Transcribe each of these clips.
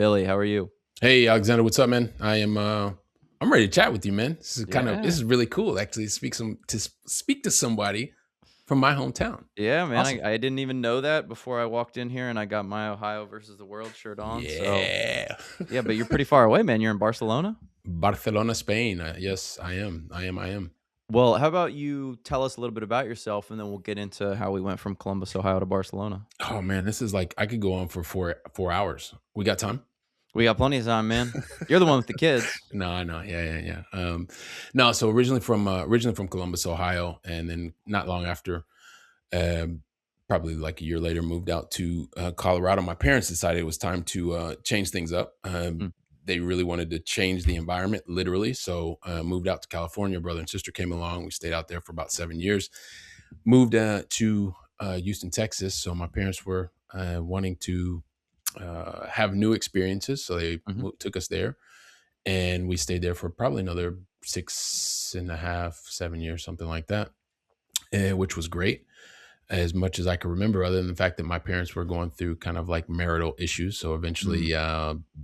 Billy, how are you? Hey Alexander, what's up, man? I'm ready to chat with you, man. This Yeah. is really cool actually. Speak to somebody from my hometown. Yeah, man, Awesome. I didn't even know that before I walked in here and I got my Ohio versus the world shirt on, so Yeah. yeah, but you're pretty far away, man, you're in Barcelona? Barcelona, Spain. Yes, I am. I am. Well, how about you tell us a little bit about yourself, and then we'll get into how we went from Columbus, Ohio to Barcelona. Oh man, this is like I could go on for four hours. We got time? We got plenty of time, man. You're the one with the kids. No, I know. Yeah. No, so originally from Columbus, Ohio, and then not long after, um, probably like a year later, moved out to Colorado. My parents decided it was time to change things up. Mm, They really wanted to change the environment, literally. So moved out to California. Brother and sister came along. We stayed out there for about 7 years. Moved to Houston, Texas. So my parents were wanting to have new experiences, so they mhm. took us there, and we stayed there for probably another 6.5, 7 years, something like that, which was great as much as I can remember, other than the fact that my parents were going through kind of like marital issues. So Mm. eventually,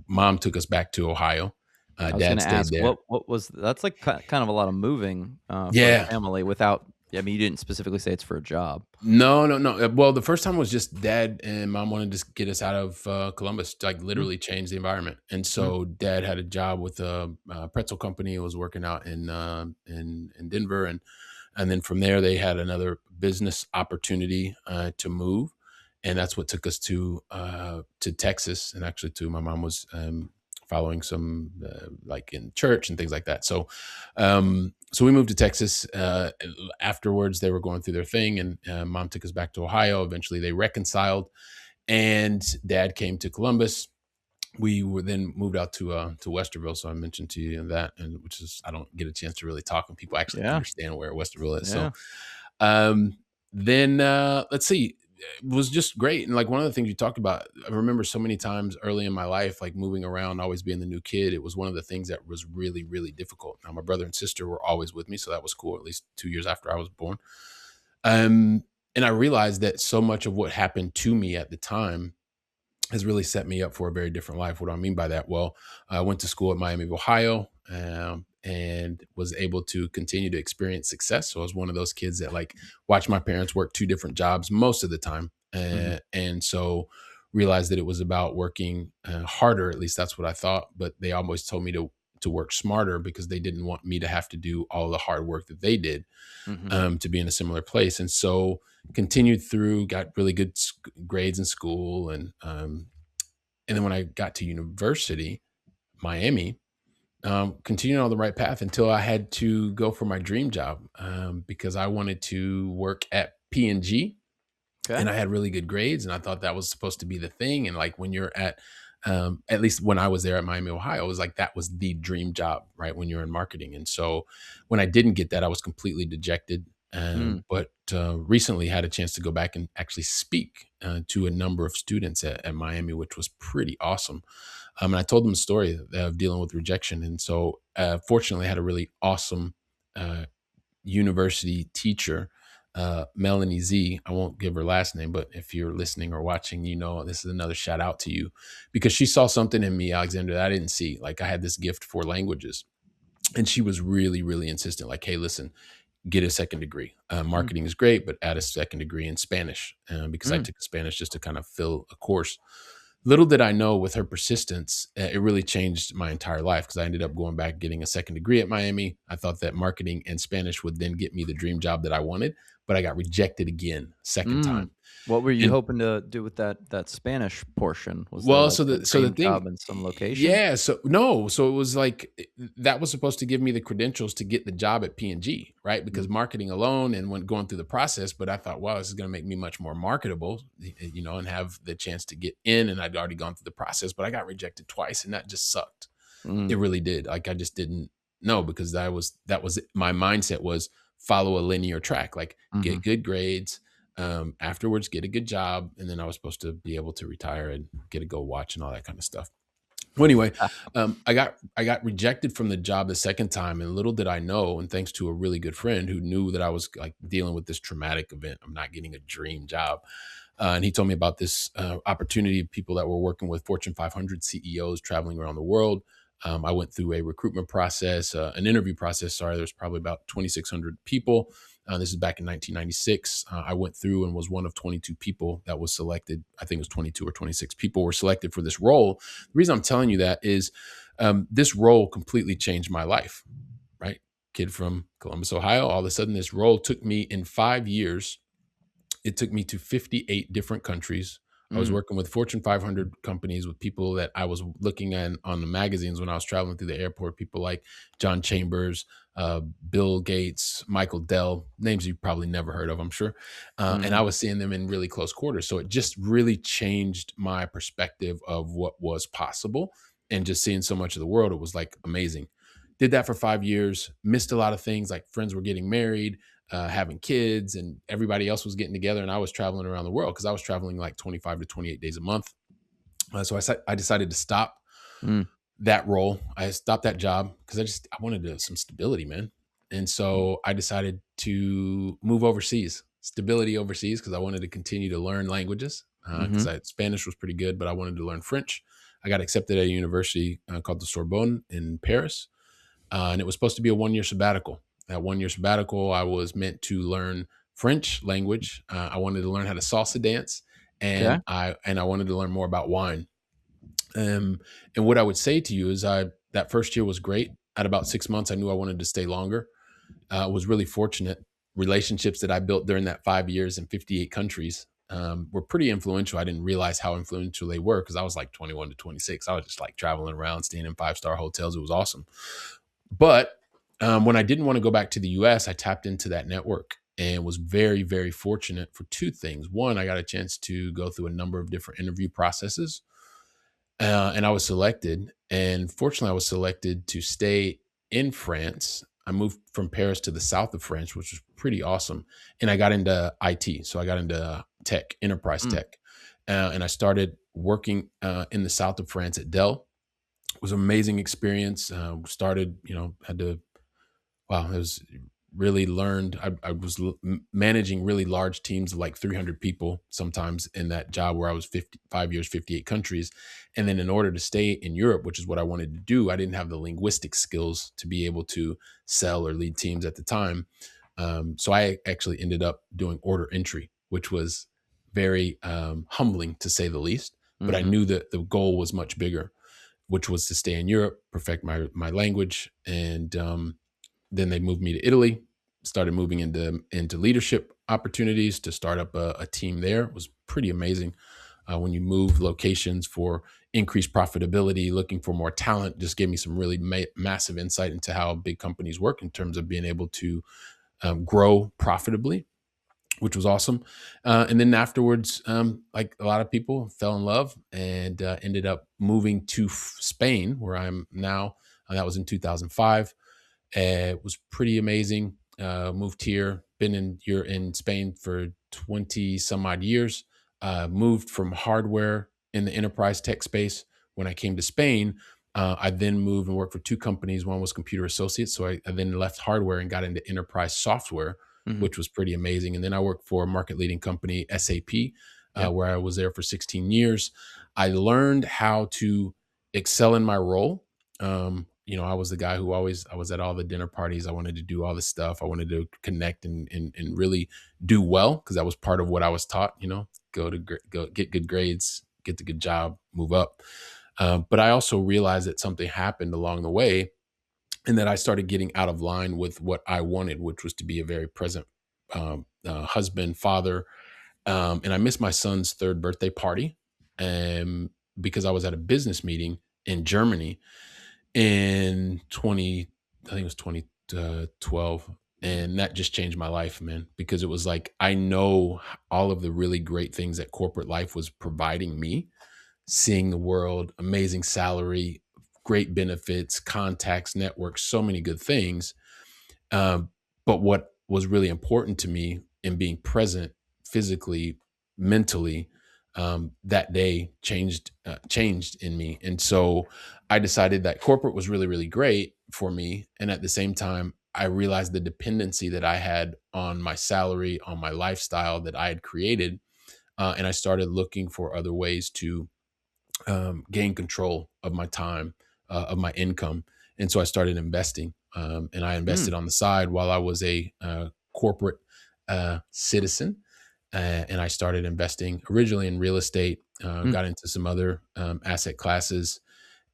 mom took us back to Ohio. I was Dad gonna stayed ask, there. what was that's like kind of a lot of moving, for a Yeah. family without I mean, you didn't specifically say it's for a job. No. Well, the first time was just dad and mom wanted to get us out of Columbus, like Mm, literally change the environment. And mm, so dad had a job with a pretzel company. Was working out in Denver, and then from there they had another business opportunity to move, and that's what took us to Texas, and actually to my mom was following some like in church and things like that. So we moved to Texas. Afterwards, they were going through their thing, and mom took us back to Ohio. Eventually, they reconciled, and dad came to Columbus. We were then moved out to Westerville. So I mentioned to you that, and which is I don't get a chance to really talk when people actually yeah, understand where Westerville is. yeah. Um, then let's see, it was just great. And like one of the things you talked about, I remember so many times early in my life, like moving around, always being the new kid. It was one of the things that was really, really difficult. Now my brother and sister were always with me, so that was cool. At least 2 years after I was born. Um, and I realized that so much of what happened to me at the time has really set me up for a very different life. What do I mean by that? Well, I went to school at Miami of Ohio, and was able to continue to experience success. So I was one of those kids that like watched my parents work two different jobs most of the time, Mhm. and so realized that it was about working harder. At least that's what I thought. But they always told me to work smarter because they didn't want me to have to do all the hard work that they did, Mhm. to be in a similar place. And so continued through, got really good grades in school, and then when I got to university, Miami, continued on the right path until I had to go for my dream job, because I wanted to work at P&G, Okay. and I had really good grades, and I thought that was supposed to be the thing. And like when you're at least when I was there at Miami, Ohio, it was like that was the dream job, right? When you're in marketing. And so when I didn't get that, I was completely dejected. Mm. But recently had a chance to go back and actually speak to a number of students at Miami, which was pretty awesome. And I told them the story of dealing with rejection. And so fortunately, I had a really awesome uh, university teacher, Melanie Z. I won't give her last name, but if you're listening or watching, you know this is another shout out to you because she saw something in me, Alexander, that I didn't see. Like I had this gift for languages, and she was really, really insistent. Like, hey, listen, get a second degree. Mm. Marketing is great, but add a second degree in Spanish, because I Mm. took Spanish just to kind of fill a course. Little did I know, with her persistence, it really changed my entire life because I ended up going back getting a second degree at Miami. I thought that marketing and Spanish would then get me the dream job that I wanted, but I got rejected again, second time. Mm. What were you And hoping to do with that Spanish portion? Was there, well, like, so a the dream thing, job in some location? yeah, so no, so it was like that was supposed to give me the credentials to get the job at P&G, right? Because Mm. marketing alone and when going through the process, but I thought, wow, this is going to make me much more marketable, and have the chance to get in. And I'd already gone through the process, but I got rejected twice, and that just sucked. It Mm. really did. Like I just didn't know because that was my mindset was follow a linear track, like get Mhm. good grades, afterwards get a good job, and then I was supposed to be able to retire and get a go watch and all that kind of stuff. Well, anyway, I got rejected from the job the second time, and little did I know, and thanks to a really good friend who knew that I was like dealing with this traumatic event of not getting a dream job, And he told me about this opportunity of people that were working with Fortune 500 CEOs traveling around the world. I went through a recruitment process, an interview process. Sorry, there's probably about 2,600 people. This is back in 1996. I went through and was one of 22 people that was selected. I think it was 22 or 26 people were selected for this role. The reason I'm telling you that is this role completely changed my life, right? Kid from Columbus, Ohio. All of a sudden, this role took me in 5 years. It took me to 58 different countries. I was Mm. working with Fortune 500 companies, with people that I was looking at on the magazines when I was traveling through the airport, people like John Chambers, Bill Gates, Michael Dell, names you probably never heard of, I'm sure. And I Mhm. was seeing them in really close quarters. So it just really changed my perspective of what was possible. And just seeing so much of the world, it was like amazing. Did that for 5 years, missed a lot of things, like friends were getting married, having kids, and everybody else was getting together, and I was traveling around the world because I was traveling like 25 to 28 days a month. So I decided to stop Mm. that role. I stopped that job because I wanted some stability, man. And so I decided to move overseas, stability overseas, because I wanted to continue to learn languages. Because Mhm. Spanish was pretty good, but I wanted to learn French. I got accepted at a university called the Sorbonne in Paris, and it was supposed to be a 1 year sabbatical. That 1 year sabbatical, I was meant to learn French language. I wanted to learn how to salsa dance, Okay. and I wanted to learn more about wine. And what I would say to you is, I that first year was great. At about 6 months, I knew I wanted to stay longer. Was really fortunate. Relationships that I built during that 5 years in 58 countries were pretty influential. I didn't realize how influential they were because I was like 21 to 26. I was just like traveling around, staying in 5-star hotels. It was awesome. But when I didn't want to go back to the US, I tapped into that network and was very, very fortunate for two things. One, I got a chance to go through a number of different interview processes, and I was selected. And fortunately, I was selected to stay in France. I moved from Paris to the south of France, which was pretty awesome. And I got into IT. So I got into tech, enterprise Mm. tech. And I started working in the south of France at Dell. It was an amazing experience. Started, had to Wow, it was really learned. I was managing really large teams of like 300 people sometimes in that job where I was 55 years, 58 countries. And then in order to stay in Europe, which is what I wanted to do, I didn't have the linguistic skills to be able to sell or lead teams at the time. So I actually ended up doing order entry, which was very humbling to say the least. But I Mhm. knew that the goal was much bigger, which was to stay in Europe, perfect my language, and then they moved me to Italy, started moving into leadership opportunities to start up a team there. It was pretty amazing. When you move locations for increased profitability, looking for more talent, just gave me some really massive insight into how big companies work in terms of being able to grow profitably, which was awesome. And then afterwards, like a lot of people, fell in love and ended up moving to Spain, where I'm now. That was in 2005. It was pretty amazing. Moved here, been in Spain for 20 some odd years. Moved from hardware in the enterprise tech space. When I came to Spain, I then moved and worked for two companies. One was Computer Associates, so I then left hardware and got into enterprise software, Mhm. which was pretty amazing. And then I worked for a market leading company, SAP, Yeah. where I was there for 16 years. I learned how to excel in my role. I was the guy who I was at all the dinner parties. I wanted to do all this stuff. I wanted to connect and really do well because that was part of what I was taught. Go get good grades, get the good job, move up. But I also realized that something happened along the way, and that I started getting out of line with what I wanted, which was to be a very present husband, father. And I missed my son's third birthday party, um, because I was at a business meeting in Germany in 20, I think it was 2012. And that just changed my life, man, because it was like, I know all of the really great things that corporate life was providing me, seeing the world, amazing salary, great benefits, contacts, networks, so many good things. Um, but what was really important to me in being present physically, mentally, that day changed in me, and so I decided that corporate was really, really great for me, and at the same time, I realized the dependency that I had on my salary, on my lifestyle that I had created, and I started looking for other ways to gain control of my time, of my income. And so I started investing, and I Mm, invested on the side while I was a corporate citizen. And I started investing originally in real estate, mm, got into some other asset classes,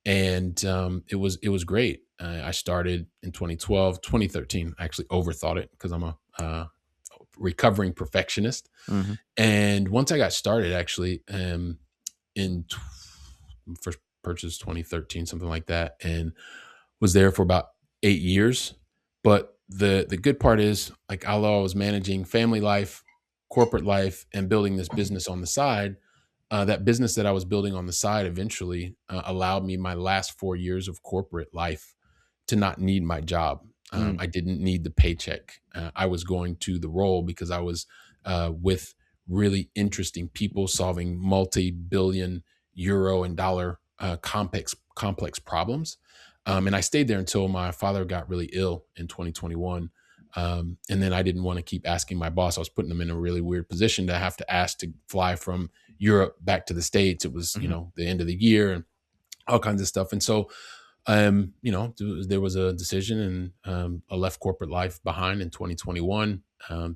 and it was great. I started in 2012, 2013. I actually overthought it because I'm a recovering perfectionist. mhm, And once I got started, actually, in first purchase 2013, something like that, and was there for about 8 years. But the good part is, like, although I was managing family life, corporate life, and building this business on the side, that business that I was building on the side eventually allowed me my last 4 years of corporate life to not need my job. mm, I didn't need the paycheck. I was going to the role because I was with really interesting people solving multi-billion euro and dollar complex problems. And I stayed there until my father got really ill in 2021. And then I didn't want to keep asking my boss. I was putting them in a really weird position to have to ask to fly from Europe back to the States. It was, mhm, the end of the year and all kinds of stuff. And so there was a decision, and I left corporate life behind in 2021.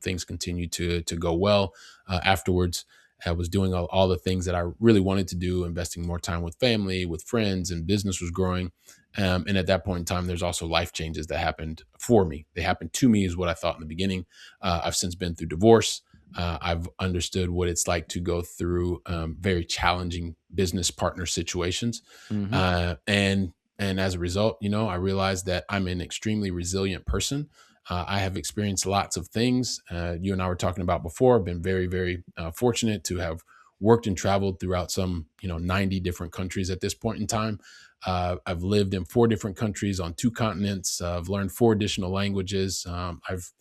Things continued to go well. Afterwards, I was doing all the things that I really wanted to do, investing more time with family, with friends, and business was growing. And at that point in time, there's also life changes that happened for me. They happened to me, is what I thought in the beginning. I've since been through divorce. I've understood what it's like to go through very challenging business partner situations, mhm, and as a result, I realized that I'm an extremely resilient person. I have experienced lots of things. You and I were talking about before. I've been very, very fortunate to have worked and traveled throughout some, 90 different countries at this point in time. I've lived in 4 different countries on 2 continents. I've learned 4 additional languages. I've,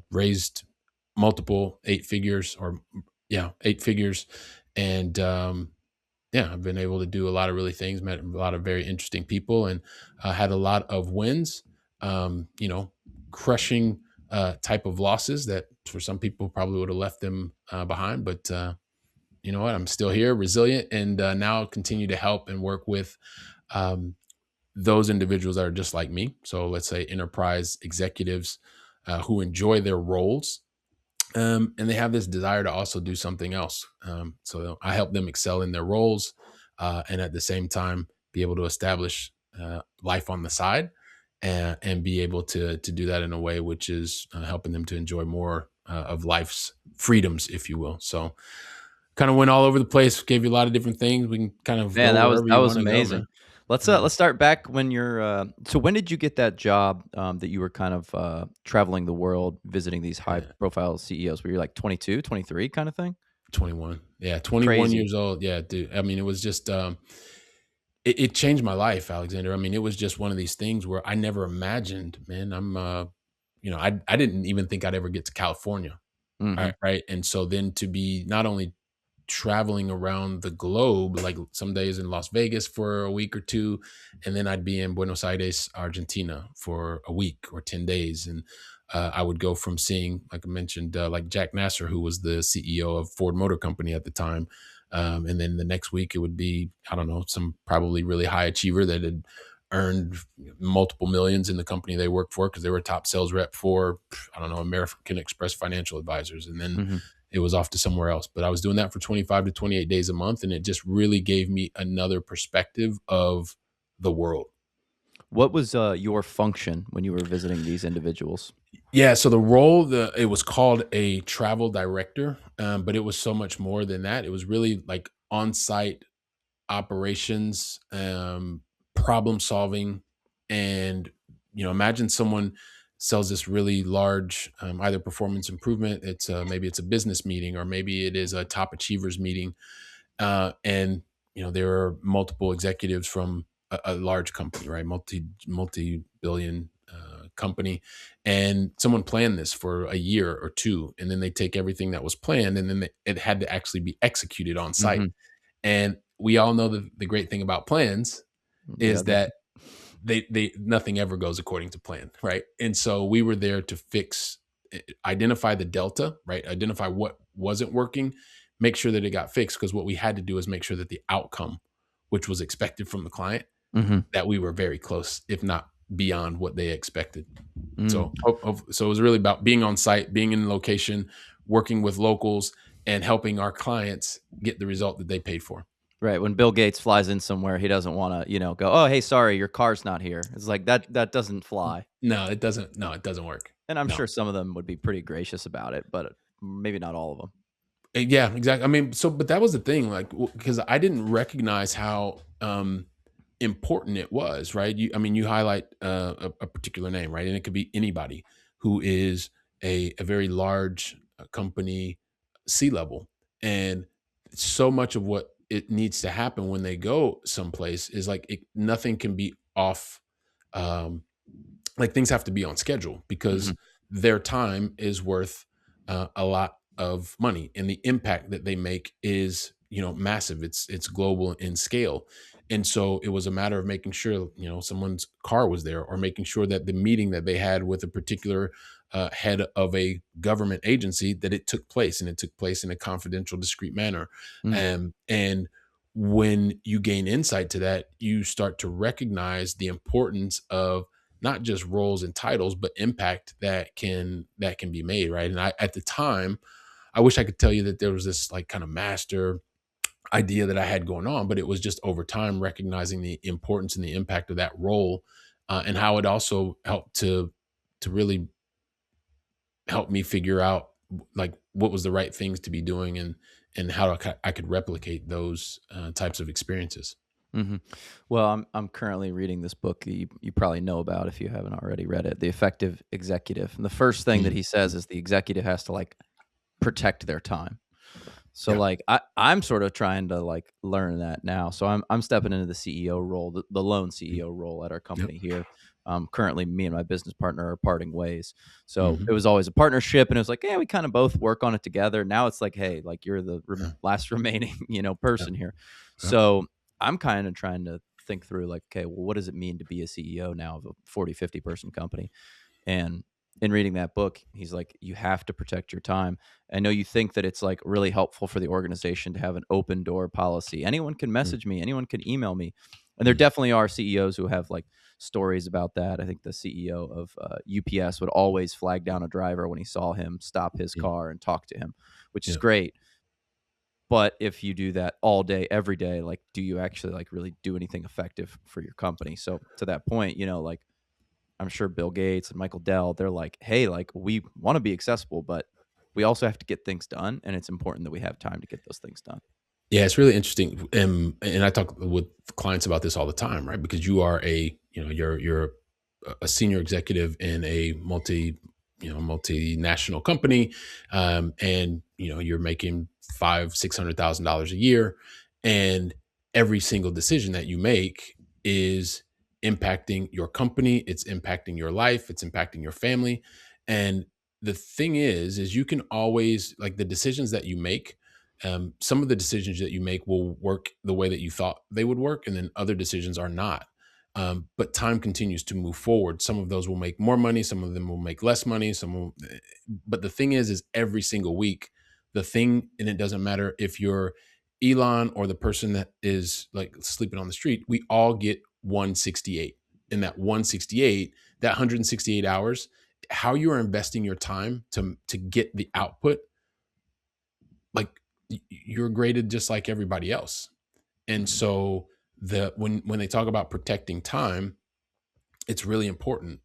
raised multiple 8 figures, or yeah, 8 figures. And yeah, I've been able to do a lot of really things, met a lot of very interesting people, and had a lot of wins. You know, crushing type of losses that for some people probably would have left them behind. But you know what? I'm still here, resilient, and now continue to help and work with um, those individuals that are just like me. So let's say enterprise executives who enjoy their roles, and they have this desire to also do something else. So I help them excel in their roles, and at the same time be able to establish life on the side, and be able to do that in a way which is helping them to enjoy more of life's freedoms, if you will. So kind of went all over the place, gave you a lot of different things. We can kind of Man, go wherever that you was want to go, amazing. man. Yeah. Let's start back when you're, so when did you get that job, that you were kind of, traveling the world, visiting these high Yeah. profile CEOs? Were you like 22, 23 kind of thing? 21. Yeah. 21 Crazy. years old. Yeah, dude. I mean, it was just it changed my life, Alexander. I mean, it was just one of these things where I never imagined, man. I didn't even think I'd ever get to California. Mhm, Right. And so then to be not only traveling around the globe, like some days in Las Vegas for a week or two, and then I'd be in Buenos Aires, Argentina for a week or 10 days. And I would go from seeing, like I mentioned, like Jack Nasser, who was the CEO of Ford Motor Company at the time. And then the next week it would be, I don't know, some probably really high achiever that had earned multiple millions in the company they worked for because they were a top sales rep for, I don't know, American Express Financial Advisors. And then mhm. it was off to somewhere else. But I was doing that for 25 to 28 days a month. And it just really gave me another perspective of the world. What was, your function when you were visiting these individuals? Yeah. So the role, it was called a travel director, but it was so much more than that. It was really like on site operations, problem solving, and imagine someone sells this really large either performance improvement. Maybe it's a business meeting, or maybe it is a top achievers meeting, and there are multiple executives from a large company, right? Multi billion company, and someone planned this for a year or two, and then they take everything that was planned, and then it had to actually be executed on site. Mhm. And we all know the great thing about plans Yeah, is that they nothing ever goes according to plan, right? And so we were there to identify the delta, right? Identify what wasn't working, make sure that it got fixed, because what we had to do is make sure that the outcome, which was expected from the client, Mhm. that we were very close, if not beyond what they expected. Mm. So it was really about being on site, being in location, working with locals, and helping our clients get the result that they paid for. Right, when Bill Gates flies in somewhere, he doesn't wanna, go, "Oh, hey, sorry, your car's not here." It's like, that doesn't fly, No, it doesn't. No, it doesn't work. and I'm No. sure some of them would be pretty gracious about it, but maybe not all of them. Yeah, exactly. I mean, but that was the thing, like, because I didn't recognize how important it was, right? I mean, you highlight a particular name, right? And it could be anybody who is a very large company, C-level. And so much of what it needs to happen when they go someplace is like nothing can be off. Um, like, things have to be on schedule, because Mhm, their time is worth a lot of money, and the impact that they make is, massive. It's global in scale. And so it was a matter of making sure, someone's car was there, or making sure that the meeting that they had with a particular head of a government agency, that it took place, and it took place in a confidential, discreet manner. mm, And when you gain insight to that, you start to recognize the importance of not just roles and titles, but impact that can be made, right? And I, at the time, I wish I could tell you that there was this like kind of master idea that I had going on, but it was just over time recognizing the importance and the impact of that role, and how it also helped to really help me figure out like what was the right things to be doing, and how I could replicate those types of experiences. mhm. Well, I'm currently reading this book that you probably know about if you haven't already read it, The Effective Executive, and the first thing that Mm, he says is the executive has to, like, protect their time. So, yeah. like, I'm sort of trying to, like, learn that now. So I'm stepping into the CEO role, the lone Mm, CEO role at our yep. company here. Currently, me and my business partner are parting ways. So Hmm. it was always a partnership, and it was like, yeah, we kind of both work on it together. Now it's like, hey, like you're the Yeah. last remaining, Yep. person here. Yep. So I'm kind of trying to think through, like, okay, well, what does it mean to be a CEO now of a 40, 50 person company? And in reading that book, he's like, you have to protect your time. I know you think that it's like really helpful for the organization to have an open door policy. Anyone can Mm, message me, anyone can email me. And there mm, definitely are CEOs who have like stories about that. I think the CEO of UPS would always flag down a driver when he saw him, stop his mm, car and talk to him, which is yeah. great. But if you do that all day, every day, like, do you actually like really do anything effective for your company? So to that point, like I'm sure Bill Gates and Michael Dell, they're like, hey, like we want to be accessible, but we also have to get things done. And it's important that we have time to get those things done. Yeah, it's really interesting, and I talk with clients about this all the time, right? Because you are you're a senior executive in a multinational company, and you're making $500,000-600,000 a year, and every single decision that you make is impacting your company, it's impacting your life, it's impacting your family, and the thing is you can always, like, the decisions that you make, some of the decisions that you make will work the way that you thought they would work, and then other decisions are not. But time continues to move forward. Some of those will make more money, some of them will make less money. But the thing is every single week, the thing, and it doesn't matter if you're Elon or the person that is like sleeping on the street, we all get 168. And that 168, that 168 hours, how you are investing your time to get the output, like, you're graded just like everybody else. And Mhm. so when they talk about protecting time, it's really important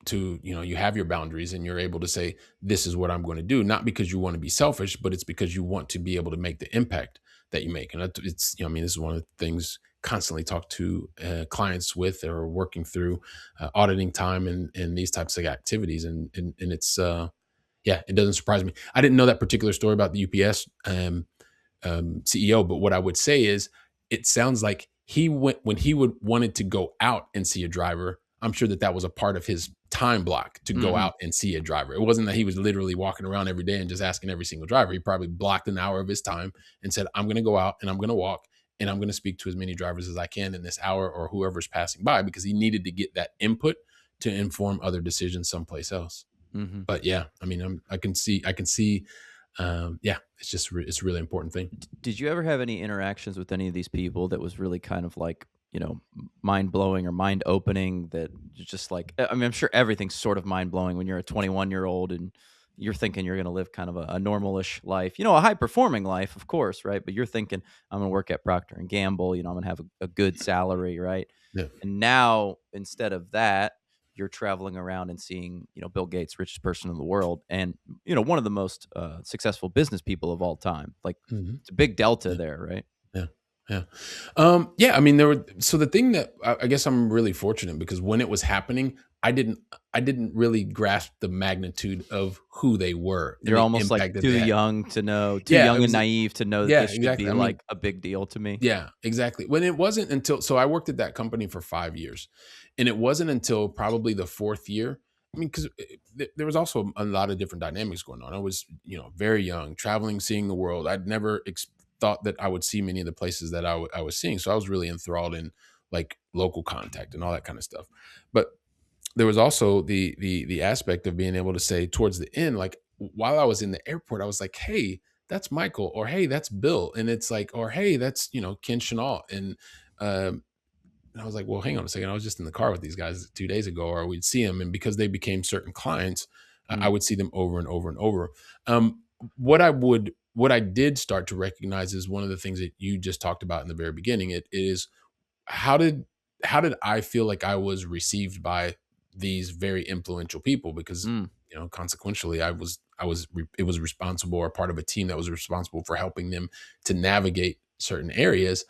to, you have your boundaries, and you're able to say, this is what I'm going to do, not because you want to be selfish, but it's because you want to be able to make the impact that you make. And it's, I mean, this is one of the things constantly talk to clients with, or working through auditing time and these types of activities. And it's yeah, it doesn't surprise me. I didn't know that particular story about the UPS CEO. But what I would say is, it sounds like he went when he would wanted to go out and see a driver. I'm sure that that was a part of his time block to go Mhm. out and see a driver. It wasn't that he was literally walking around every day and just asking every single driver. He probably blocked an hour of his time and said, I'm going to go out and I'm going to walk and I'm going to speak to as many drivers as I can in this hour, or whoever's passing by, because he needed to get that input to inform other decisions someplace else. Mhm. But yeah, I mean, I can see Yeah, it's just it's a really important thing. Did you ever have any interactions with any of these people that was really kind of like, mind blowing or mind opening that just like, I mean, I'm sure everything's sort of mind blowing when you're a 21-year-old and you're thinking you're going to live kind of a normalish life, a high performing life, of course, right? But you're thinking, I'm going to work at Procter and Gamble, I'm going to have a good salary, right? Yeah. And now instead of that, you're traveling around and seeing, Bill Gates, richest person in the world, and one of the most successful business people of all time. Like, Hmm. it's a big delta Yeah. there, right? Yeah. Yeah. Yeah. I mean, so the thing that I guess I'm really fortunate because when it was happening, I didn't, I didn't really grasp the magnitude of who they were and You're the almost like impact that they had. too Yeah. young and naive to know that Yeah, this should exactly. be I mean, like a big deal to me. yeah, exactly. When it wasn't until, so I worked at that company for 5 years, and it wasn't until probably the fourth year. I mean, because there was also a lot of different dynamics going on. I was, very young, traveling, seeing the world. I'd never thought that I would see many of the places that I was seeing. So I was really enthralled in like local contact and all that kind of stuff. But there was also the aspect of being able to say towards the end, like while I was in the airport, I was like, "Hey, that's Michael," or "Hey, that's Bill," and it's like, or "Hey, that's Ken Chenault," um, and I was like, "Well, hang on a second, I was just in the car with these guys 2 days ago," or we'd see them, and because they became certain clients, I Mm, would see them over and over and over. Um, what I did start to recognize is one of the things that you just talked about in the very beginning. It is how did I feel like I was received by these very influential people? Because mm, consequentially, it was responsible or part of a team that was responsible for helping them to navigate certain areas.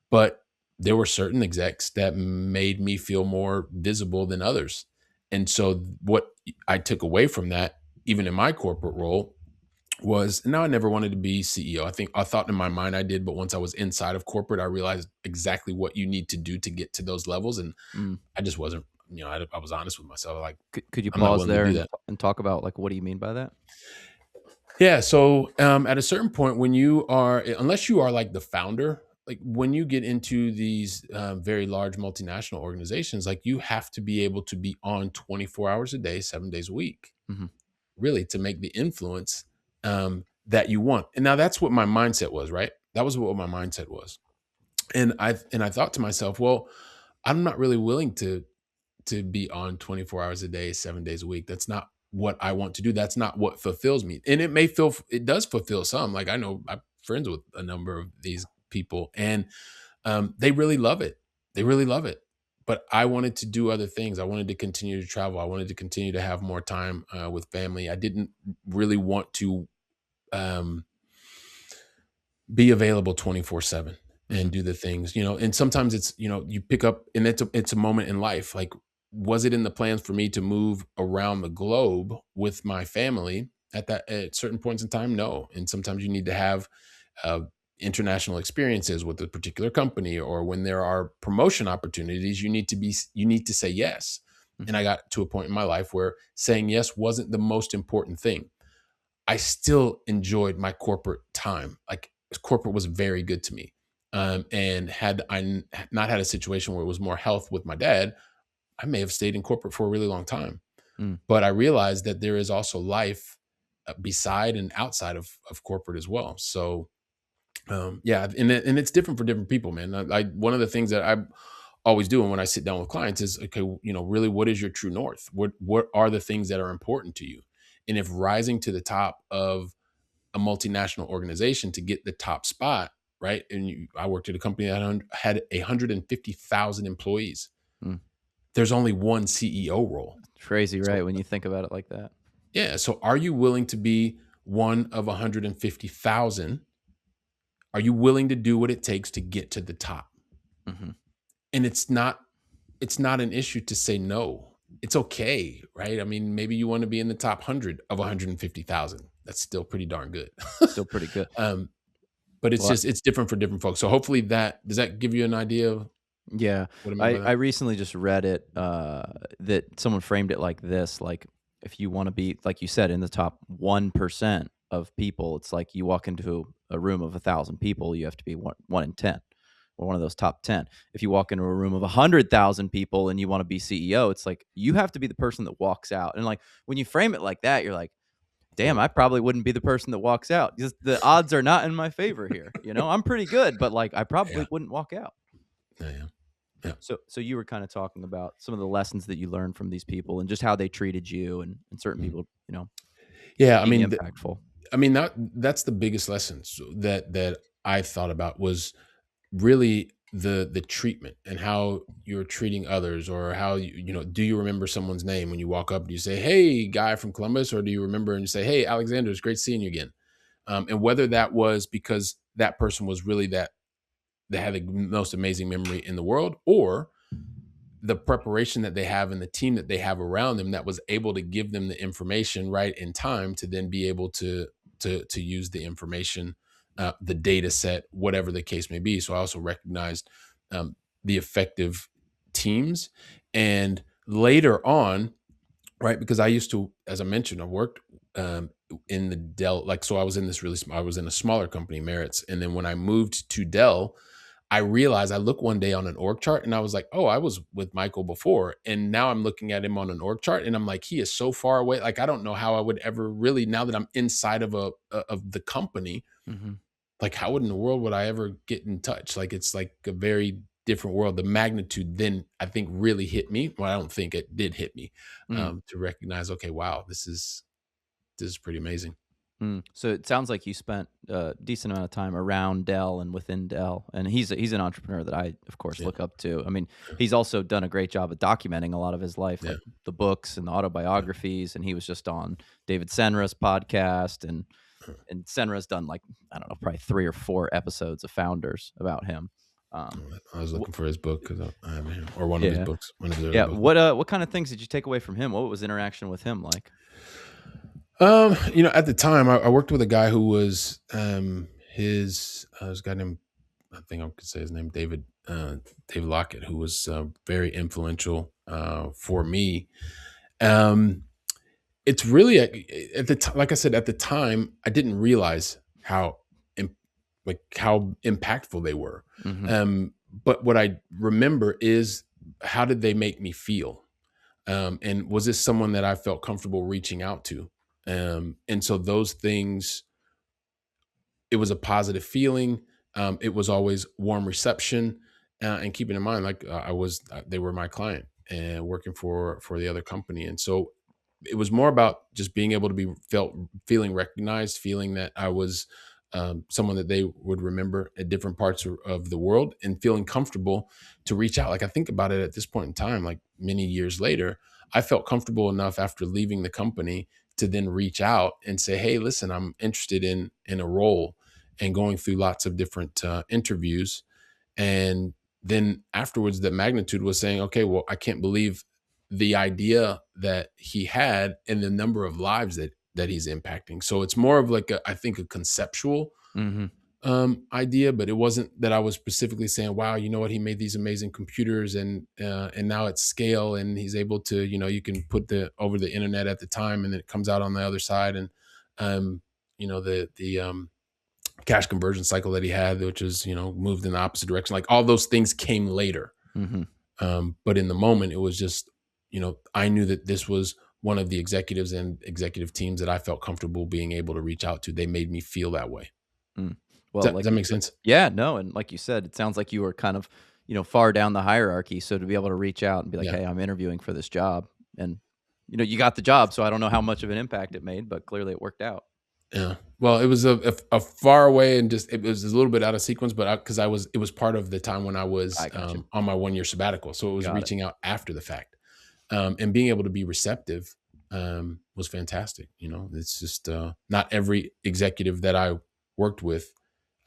But there were certain execs that made me feel more visible than others. And so what I took away from that, even in my corporate role, was now I never wanted to be CEO. I think I thought in my mind I did, but once I was inside of corporate, I realized exactly what you need to do to get to those levels. And mm. I just wasn't, I was honest with myself. Like, Could you I'm not pause willing to there do and that. talk about like what do you mean by that? Yeah. So at a certain point, when you are, unless you are like the founder, like when you get into these very large multinational organizations, like you have to be able to be on 24 hours a day, 7 days a week, Hmm. really, to make the influence that you want. And now that's what my mindset was, right? That was what my mindset was. And I thought to myself, well, I'm not really willing to be on 24 hours a day, 7 days a week. That's not what I want to do. That's not what fulfills me. And it does fulfill some. Like I know I'm friends with a number of these people, and they really love it. They really love it. But I wanted to do other things. I wanted to continue to travel. I wanted to continue to have more time with family. I didn't really want to um, be available 24/7 Hmm. and do the things, and sometimes it's, you pick up and it's a moment in life. Like, was it in the plans for me to move around the globe with my family at certain points in time? No. And sometimes you need to have uh, international experiences with a particular company, or when there are promotion opportunities, you need to say yes. And Hmm. I got to a point in my life where saying yes wasn't the most important thing. I still enjoyed my corporate time. Like corporate was very good to me. And had not had a situation where it was more health with my dad, I may have stayed in corporate for a really long time. Mm. But I realized that there is also life beside and outside of corporate as well. So yeah, and it's different for different people, man. One of the things that I always do, and when I sit down with clients, is okay. Really, what is your true north? What are the things that are important to you? And if rising to the top of a multinational organization to get the top spot, right? And I worked at a company that had 150,000 employees. Mm. There's only one CEO role. It's crazy, So right? When you think about it like that. yeah, so are you willing to be one of 150,000? Are you willing to do what it takes to get to the top? Hmm. And it's not an issue to say no. It's okay, right? I mean, maybe you want to be in the top 100 of 150,000. That's still pretty darn good. Still pretty good. um, but Well, it's different for different folks. So hopefully that does that give you an idea of yeah, what I mean by I that? recently just read it, that someone framed it like this, like, if you wanna be, like you said, in the top 1% of people, it's like you walk into a room of 1,000 people, you have to be one in 10, or one of those top 10. If you walk into a room of 100,000 people and you wanna be CEO, it's like you have to be the person that walks out, and, like, when you frame it like that, you're like, damn, Yeah. I probably wouldn't be the person that walks out. Just the odds are not in my favor here. I'm pretty good, but like I probably Yeah. wouldn't walk out. Yeah. Yeah. Yeah. So you were kind of talking about some of the lessons that you learned from these people and just how they treated you and certain Mhm. people, Yeah. I being mean, impactful. that's the biggest lessons that I thought about was really the treatment and how you're treating others, or how do you remember someone's name when you walk up? Do you say, "Hey, guy from Columbus," or do you remember and you say, "Hey, Alexander, it's great seeing you again"? And whether that was because that person was really that had the most amazing memory in the world, or the preparation that they have and the team that they have around them that was able to give them the information right in time to then be able to use the information, the data set, whatever the case may be. So I also recognized the effective teams. And later on, right, because I used to, as I mentioned, I worked um, in the Dell, like, so I was in this I was in a smaller company, Merritt's, and then when I moved to Dell, I realized, I looked one day on an org chart and I was like, "Oh, I was with Michael before." And now I'm looking at him on an org chart and I'm like, "He is so far away." Like, I don't know how I would ever really, now that I'm inside of of the company, Mhm. like, how in the world would I ever get in touch? Like, it's like a very different world. The magnitude then, I think, really hit me. Well, I don't think it did hit me, Mm. to recognize, okay, wow, this is pretty amazing. Mm. So it sounds like you spent a decent amount of time around Dell and within Dell, and he's an entrepreneur that I, of course, Yeah, look up to. I mean, he's also done a great job of documenting a lot of his life, yeah, like the books and the yeah. autobiographies. And he was just on David Senra's podcast, and Yeah. Senra's done like I don't know, probably 3 or 4 episodes of Founders about him. Um, I was wh- looking for his book because I have him, or one of his yeah, books, one of his other yeah. books. What kind of things did you take away from him? What was interaction with him like? At the time, I worked with a guy who was this guy named, I think I could say his name, Dave Lockett, who was very influential for me. Um, it's really at the time, like I said, at the time, I didn't realize im- how impactful they were. Hmm. But what I remember is, how did they make me feel? And was this someone that I felt comfortable reaching out to? And so those things, it was a positive feeling. It was always warm reception, and keeping in mind, like, they were my client and working for the other company, and so it was more about just being able to feeling recognized, feeling that I was someone that they would remember at different parts of the world, and feeling comfortable to reach out. Like, I think about it at this point in time, like many years later, I felt comfortable enough after leaving the company to then reach out and say, "Hey, listen, I'm interested in a role," and going through lots of different interviews. And then afterwards, the magnitude was saying, "Okay, well, I can't believe the idea that he had and the number of lives that he's impacting." So it's more of like I think a conceptual Hmm. idea, but it wasn't that I was specifically saying, "Wow, you know what? He made these amazing computers, and now it's scale, and he's able to, you can put the over the internet at the time, and then it comes out on the other side." And um, the cash conversion cycle that he had, which is, moved in the opposite direction. Like, all those things came later. Hmm. But in the moment, it was just, I knew that this was one of the executives and executive teams that I felt comfortable being able to reach out to. They made me feel that way. Mm. Does Well, that, does like that you make said, sense? yeah, no, and like you said, it sounds like you were kind of, far down the hierarchy. So to be able to reach out and be like, Yeah. "Hey, I'm interviewing for this job," and you got the job. So I don't know how much of an impact it made, but clearly it worked out. Yeah. Well, it was a far away, and just, it was a little bit out of sequence, but because it was part of the time when I was I got you. on my 1 year sabbatical. So it was Got it. reaching out after the fact, and being able to be receptive was fantastic. It's just not every executive that I worked with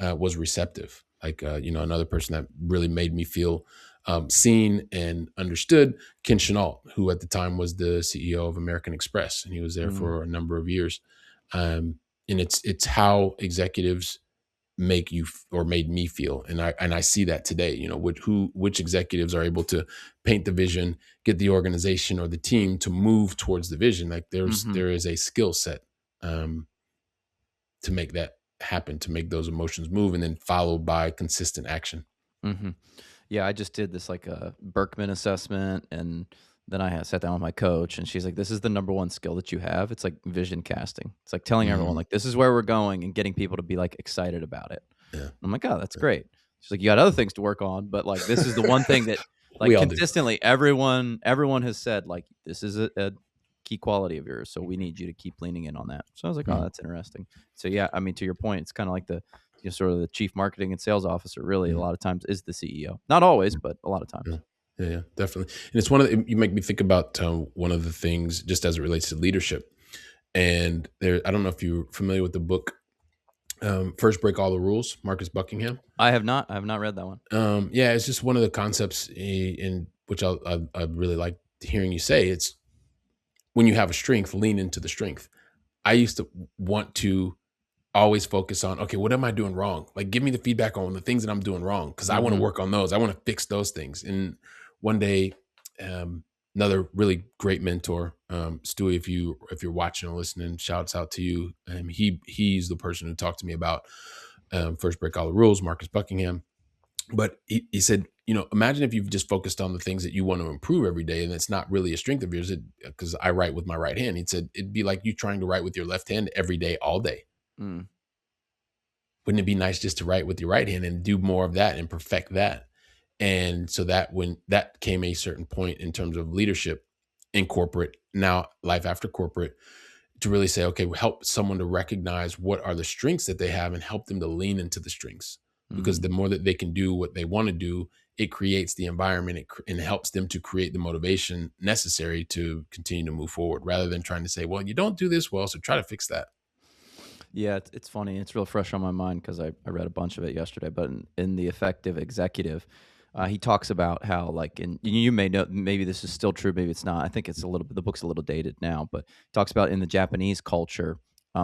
was receptive. Like, another person that really made me feel seen and understood, Ken Chenault, who at the time was the CEO of American Express, and he was there Mm, for a number of years. Um, and it's how executives make you or made me feel, and I see that today. Which executives are able to paint the vision, get the organization or the team to move towards the vision. Like, mhm, there is a skill set um, to make that happen, to make those emotions move, and then followed by consistent action. mhm. Yeah, I just did this like a Berkman assessment, and Then I sat down with my coach, and she's like, "This is the number one skill that you have. It's like vision casting. It's like telling everyone Mm, like this is where we're going and getting people to be like excited about it." yeah, I'm like, "Oh, that's yeah. great." She's like, "You got other things to work on, but like this is the one thing that We like all do. consistently everyone has said like this is a key quality of yours, so we need you to keep leaning in on that." So I was like, "Oh, Mm, that's interesting." So yeah, I mean, to your point, it's kind of like the sort of the chief marketing and sales officer. Really, a mm, lot of times is the CEO. Not always, mm, but a lot of yeah. times. Yeah, yeah, definitely. And it's one of the, you make me think about one of the things just as it relates to leadership. And there, I don't know if you're familiar with the book First Break All the Rules, Marcus Buckingham. I have not read that one. Yeah, it's just one of the concepts in which I really like hearing you say. It's when you have a strength, lean into the strength. I used to want to always focus on, okay, what am I doing wrong? Like, give me the feedback on the things that I'm doing wrong because I want to Mhm. work on those. I want to fix those things. And one day, um, another really great mentor, Stewie, if you're watching or listening, shouts out to you. He's the person who talked to me about First Break All the Rules, Marcus Buckingham. But he said, imagine if you've just focused on the things that you want to improve every day, and it's not really a strength of yours. Because I write with my right hand. He said it'd be like you trying to write with your left hand every day, all day. Mm. Wouldn't it be nice just to write with your right hand and do more of that and perfect that? And so that when that came a certain point in terms of leadership in corporate, now life after corporate, to really say, okay, help someone to recognize what are the strengths that they have and help them to lean into the strengths. Because Mm. the more that they can do what they want to do, it creates the environment and helps them to create the motivation necessary to continue to move forward rather than trying to say, well, you don't do this well, so try to fix that. Yeah, it's funny. It's real fresh on my mind because I read a bunch of it yesterday. But in the effective executive, he talks about how like you may know maybe this is still true, maybe it's not. I think it's a little bit the book's a little dated now, but talks about in the Japanese culture,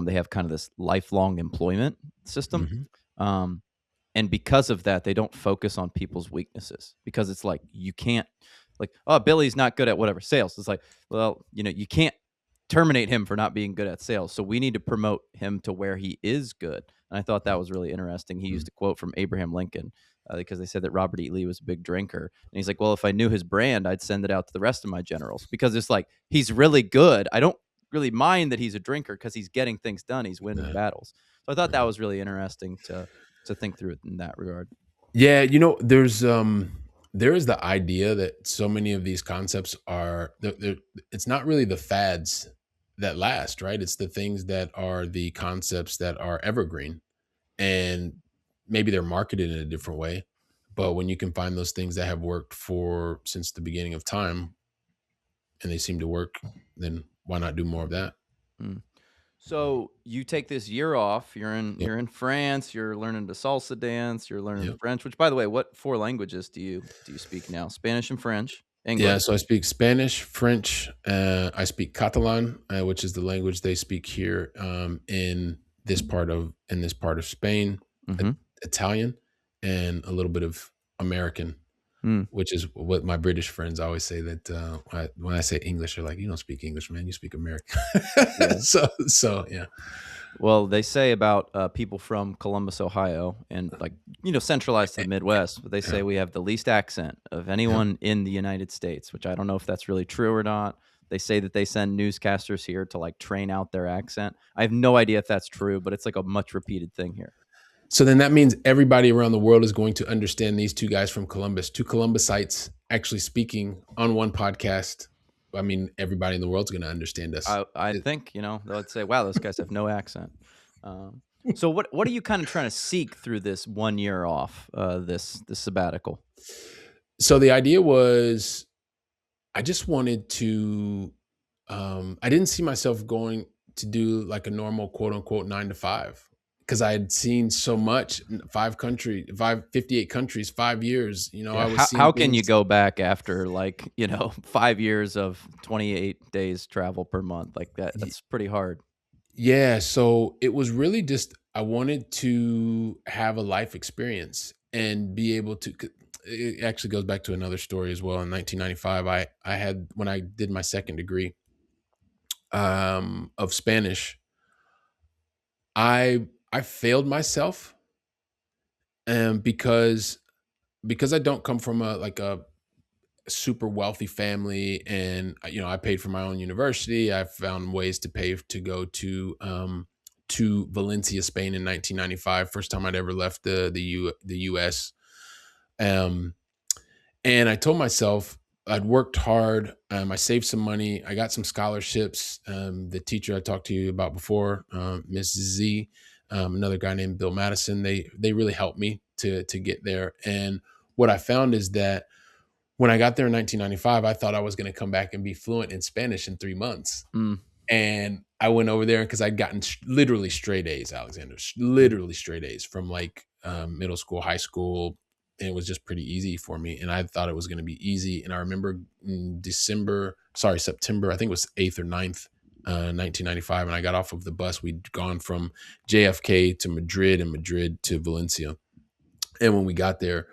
they have kind of this lifelong employment system. Hmm. Um, and because of that, they don't focus on people's weaknesses because it's like you can't like, oh, Billy's not good at whatever sales. It's like, well, you can't terminate him for not being good at sales. So we need to promote him to where he is good. And I thought that was really interesting. He used a quote from Abraham Lincoln because they said that Robert E. Lee was a big drinker. And he's like, well, if I knew his brand, I'd send it out to the rest of my generals because it's like he's really good. I don't really mind that he's a drinker because he's getting things done. He's winning Yeah. battles. So I thought that Yeah. was really interesting to think through it in that regard. Yeah, there is the idea that so many of these concepts are it's not really the fads that last, right? It's the things that are the concepts that are evergreen, and maybe they're marketed in a different way. But when you can find those things that have worked for since the beginning of time and they seem to work, then why not do more of that? Mm. So you take this year off. Yep. You're in France. You're learning the salsa dance. You're learning Yep. French. Which, by the way, what four languages do you speak now? Spanish and French, Yeah, English. so I speak Spanish, French. I speak Catalan, which is the language they speak here in this part of Spain. I- Mm-hmm. Italian, and a little bit of American, Mm, which is what my British friends always say that when I say English, they're like, "You don't speak English, man. You speak American." yeah. So yeah, Well, they say about people from Columbus, Ohio, and like centralized to the Midwest. But they yeah, say we have the least accent of yeah. anyone in the United States, which I don't know if that's really true or not. They say that they send newscasters here to like train out their accent. I have no idea if that's true, but it's like a much repeated thing here. So then that means everybody around the world is going to understand these two guys from Columbus, two Columbusites actually speaking on one podcast. I mean, everybody in the world's going to understand us. I think, they'll say, "Wow, those guys have no accent." Um, so what are you kinda trying to seek through this 1 year off, this sabbatical? So the idea was I just wanted to, I didn't see myself going to do like a normal quote unquote 9 to 5 because I had seen so much 58 countries, 5 years. Yeah, I was how seeing can you things. go back after, like, 5 years of 28 days travel per month? Like, that's pretty hard. Yeah, so it was really just I wanted to have a life experience and be able to it actually goes back to another story as well. In 1995, I had when I did my second degree of Spanish, I failed myself because I don't come from a like a super wealthy family, and I paid for my own university. I found ways to pay to go to Valencia, Spain in 1995, first time I'd ever left the US. Um, and I told myself I'd worked hard. I saved some money. I got some scholarships. The teacher I talked to you about before, Miss Z, another guy named Bill Madison, they really helped me to get there. And what I found is that when I got there in 1995, I thought I was going to come back and be fluent in Spanish in 3 months. Mm, And I went over there because I'd gotten literally straight A's, Alexander, mm, literally straight A's from like middle school, high school. And it was just pretty easy for me. And I thought it was going to be easy. And I remember in September, I think it was 8th or 9th, 1995. And I got off of the bus. We'd gone from JFK to Madrid and Madrid to Valencia. And when we got there,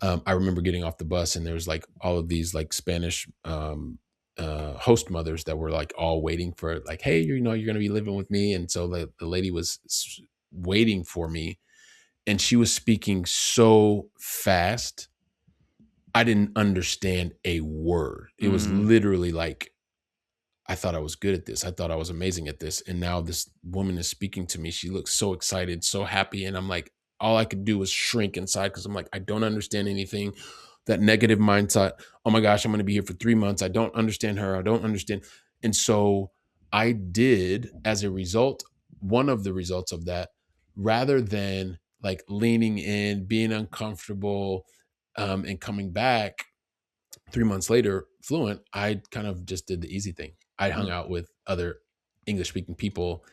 I remember getting off the bus and there was like all of these like Spanish host mothers that were like all waiting for like, hey, you're going to be living with me. And so the lady was waiting for me, and she was speaking so fast. I didn't understand a word. It was mm, literally like, I thought I was good at this. I thought I was amazing at this. And now this woman is speaking to me. She looks so excited, so happy. And I'm like, all I could do was shrink inside because I'm like, I don't understand anything. That negative mindset. Oh my gosh, I'm going to be here for 3 months. I don't understand her. I don't understand. And so I did, as a result, one of the results of that, rather than like leaning in, being uncomfortable, and coming back 3 months later, fluent, I kind of just did the easy thing. I hung mm, out with other English speaking people,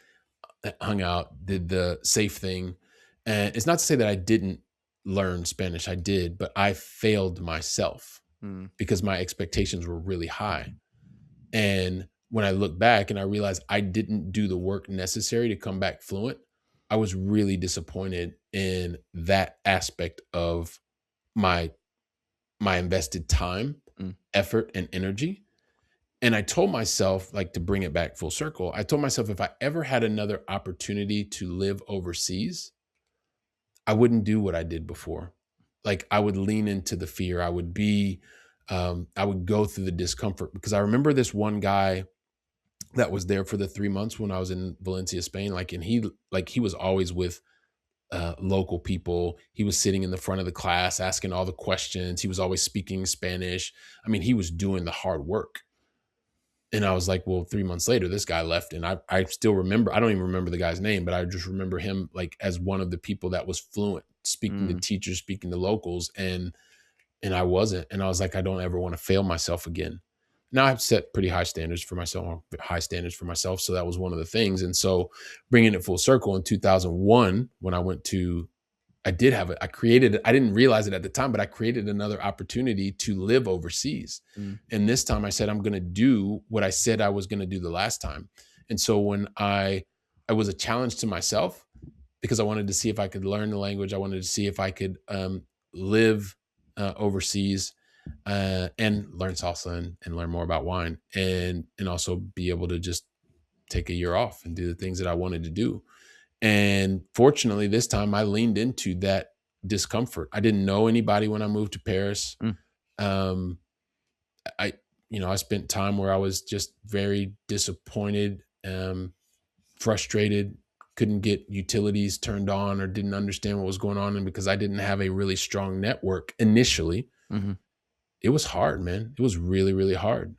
hung out, did the safe thing. And it's not to say that I didn't learn Spanish. I did, but I failed myself mm, because my expectations were really high. And when I look back and I realized I didn't do the work necessary to come back fluent, I was really disappointed in that aspect of my my invested time, mm, effort, and energy. And I told myself, like, to bring it back full circle, I told myself if I ever had another opportunity to live overseas, I wouldn't do what I did before. Like, I would lean into the fear. I would go through the discomfort because I remember this one guy that was there for the 3 months when I was in Valencia, Spain. He was always with local people. He was sitting in the front of the class asking all the questions. He was always speaking Spanish. I mean, he was doing the hard work. And I was like, well, 3 months later, this guy left. And I still remember, I don't even remember the guy's name, but I just remember him like as one of the people that was fluent, speaking to mm, teachers, speaking to locals. And I wasn't. And I was like, I don't ever want to fail myself again. Now I've set pretty high standards for myself. So that was one of the things. And so bringing it full circle in 2001, when I went to I did have it. I created it. I didn't realize it at the time, but I created another opportunity to live overseas. mm, And this time I said, I'm going to do what I said I was going to do the last time. And so when I was a challenge to myself because I wanted to see if I could learn the language. I wanted to see if I could live overseas and learn salsa and learn more about wine and also be able to just take a year off and do the things that I wanted to do. And fortunately, this time I leaned into that discomfort. I didn't know anybody when I moved to Paris. mm, Um, I, I spent time where I was just very disappointed, frustrated, couldn't get utilities turned on or didn't understand what was going on. And because I didn't have a really strong network initially, mhm. it was hard, man. It was really, really hard.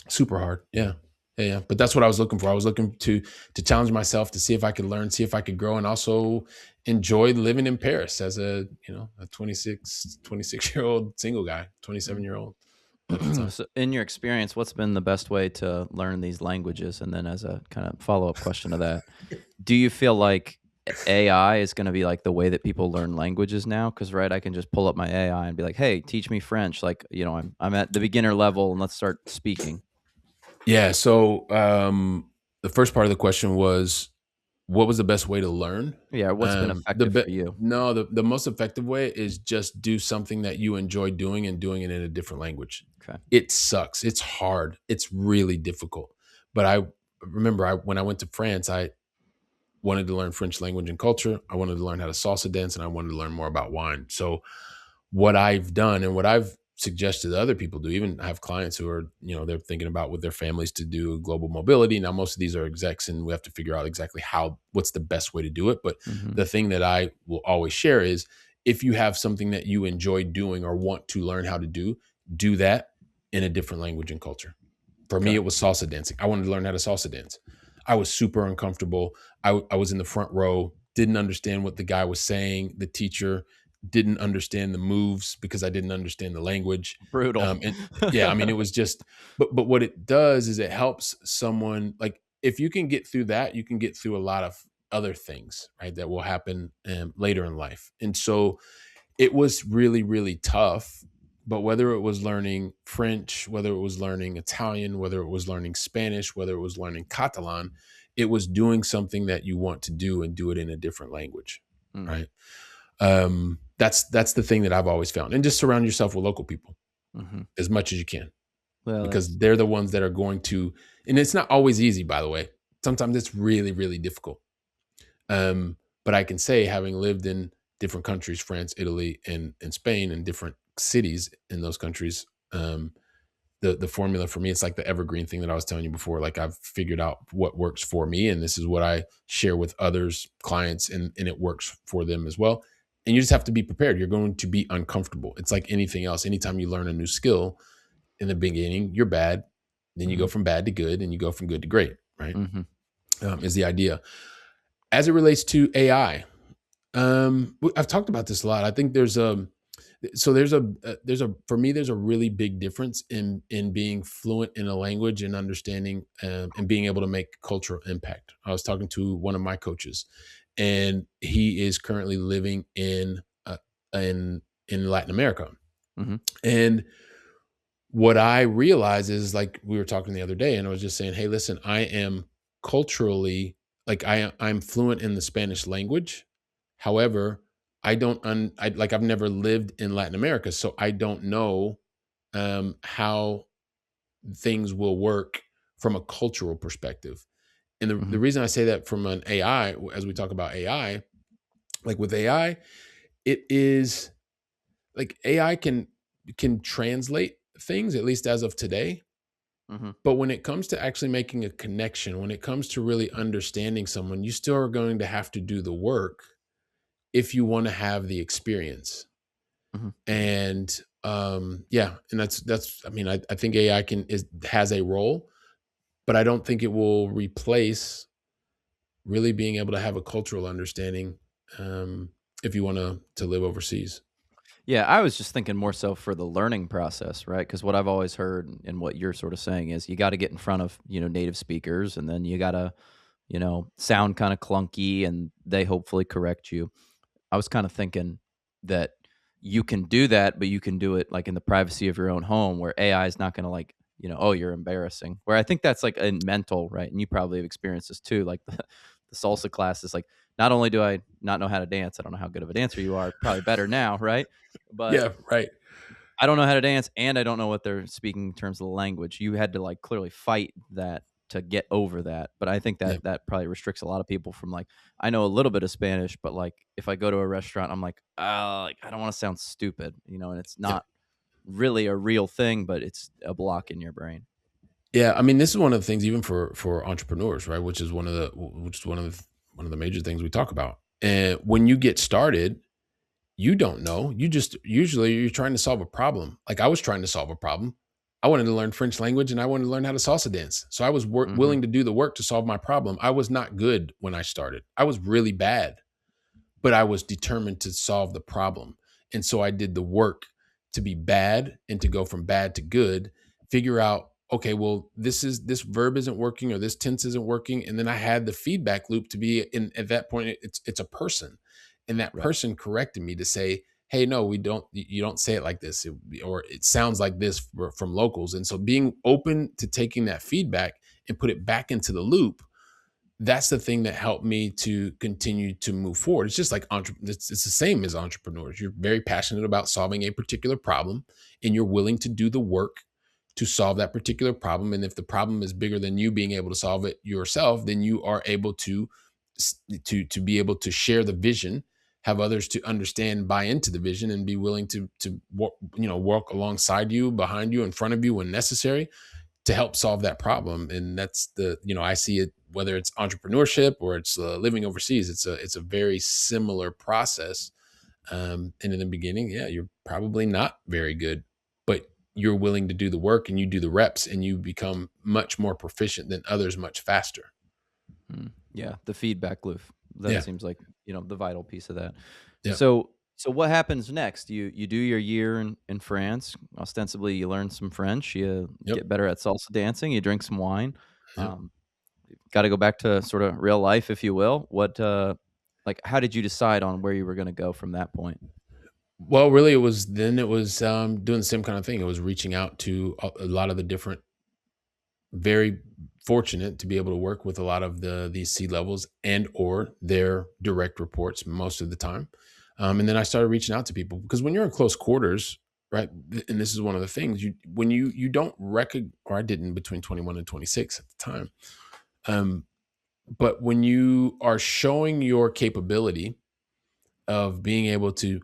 Super hard. Yeah. Yeah, yeah. But that's what I was looking for. I was looking to challenge myself to see if I could learn, see if I could grow, and also enjoy living in Paris as a 26 year old single guy, 27-year old at the time. So, in your experience, what's been the best way to learn these languages? And then, as a kind of follow up question to that, do you feel like AI is going to be like the way that people learn languages now? Because, right, I can just pull up my AI and be like, "Hey, teach me French." Like, I'm at the beginner level, and let's start speaking. Yeah. So the first part of the question was, what was the best way to learn? Yeah, what's been The effective be- for you? no, the most effective way is just do something that you enjoy doing and doing it in a different language. Okay. It sucks. It's hard. It's really difficult. But I remember when I went to France, I wanted to learn French language and culture. I wanted to learn how to salsa dance, and I wanted to learn more about wine. So what I've done and what I've suggest to other people do. Even have clients who are, they're thinking about with their families to do global mobility. Now, most of these are execs, and we have to figure out exactly what's the best way to do it. But Mm-hmm. the thing that I will always share is, if you have something that you enjoy doing or want to learn how to do that in a different language and culture. For me, Okay. it was salsa dancing. I wanted to learn how to salsa dance. I was super uncomfortable. I was in the front row, didn't understand what the guy was saying. The teacher didn't understand the moves because I didn't understand the language. Brutal. And yeah, I mean, it was just, but what it does is it helps someone, like, if you can get through that, you can get through a lot of other things, right? That will happen later in life. And so it was really, really tough. But whether it was learning French, whether it was learning Italian, whether it was learning Spanish, whether it was learning Catalan, it was doing something that you want to do and do it in a different language, Mm. right? That's the thing that I've always found. And just surround yourself with local people Mm-hmm. as much as you can, Well, because that's they're the ones that are going to, and it's not always easy, by the way. Sometimes it's really, really difficult. But I can say, having lived in different countries, France, Italy, and Spain, and different cities in those countries, the formula for me, it's like the evergreen thing that I was telling you before. Like, I've figured out what works for me, and this is what I share with others, clients, and it works for them as well. And you just have to be prepared. You're going to be uncomfortable. It's like anything else. Anytime you learn a new skill, in the beginning, you're bad. Then you mm-hmm. go from bad to good, and you go from good to great, right? Mm-hmm. Is the idea. As it relates to AI, I've talked about this a lot. I think there's a for me, there's a really big difference in being fluent in a language and understanding, and being able to make cultural impact. I was talking to one of my coaches, and he is currently living in Latin America. Mm-hmm. And what I realize is, like, we were talking the other day, and I was just saying, hey, listen, I am culturally, like, I'm fluent in the Spanish language. However, I've never lived in Latin America, so I don't know how things will work from a cultural perspective. And the Mm-hmm. reason I say that from an AI, as we talk about AI, like with AI, it is like AI can translate things, at least as of today. Mm-hmm. But when it comes to actually making a connection, when it comes to really understanding someone, you still are going to have to do the work if you want to have the experience. Mm-hmm. And yeah, and that's I mean, I think AI has a role, but I don't think it will replace really being able to have a cultural understanding, if you want to live overseas. Yeah, I was just thinking more so for the learning process, right? Because what I've always heard and what you're sort of saying is you got to get in front of, native speakers, and then you got to, sound kind of clunky, and they hopefully correct you. I was kind of thinking that you can do that, but you can do it like in the privacy of your own home, where AI is not going to, like, oh, you're embarrassing. Where I think that's like a mental, right? And you probably have experienced this too. Like the salsa class is like, not only do I not know how to dance, I don't know how good of a dancer you are, probably better now, right? But Yeah, right. I don't know how to dance, and I don't know what they're speaking in terms of the language. You had to, like, clearly fight that to get over that. But I think Yeah, that probably restricts a lot of people from, like, I know a little bit of Spanish, but, like, if I go to a restaurant, I'm like, like, I don't want to sound stupid, and it's yeah. not really a real thing, but it's a block in your brain. Yeah, I mean, this is one of the things, even for entrepreneurs, right? Which is one of the major things we talk about. And when you get started, you don't know. You just usually you're trying to solve a problem. Like, I was trying to solve a problem. I wanted to learn French language, and I wanted to learn how to salsa dance. So I was Mhm. willing to do the work to solve my problem. I was not good when I started. I was really bad, but I was determined to solve the problem. And so I did the work to be bad and to go from bad to good, figure out, okay, well, this verb isn't working, or this tense isn't working. And then I had the feedback loop to be in. At that point, it's a person. And that Right. person corrected me to say, hey, no, you don't say it like this, or it sounds like this from locals. And so being open to taking that feedback and put it back into the loop, that's the thing that helped me to continue to move forward. It's just like it's the same as entrepreneurs. You're very passionate about solving a particular problem, and you're willing to do the work to solve that particular problem. And if the problem is bigger than you being able to solve it yourself, then you are able to be able to share the vision, have others to understand, buy into the vision, and be willing to work alongside you, behind you, in front of you when necessary to help solve that problem. And that's I see it, whether it's entrepreneurship or it's living overseas, it's a very similar process. And in the beginning, yeah, you're probably not very good, but you're willing to do the work and you do the reps and you become much more proficient than others much faster. Yeah, the feedback loop. That Yeah. seems like, the vital piece of that. Yeah. So what happens next? You do your year in France. Ostensibly, you learn some French. You Yep. get better at salsa dancing. You drink some wine. Yep. Um, Got to go back to sort of real life, if you will. How did you decide on where you were going to go from that point? Well, really, it was doing the same kind of thing. It was reaching out to a lot of the different, very fortunate to be able to work with a lot of these C levels and or their direct reports most of the time. And then I started reaching out to people because when you're in close quarters, right? And this is one of the things you don't recognize, or I didn't between 21 and 26 at the time. Um, but when you are showing your capability of being able to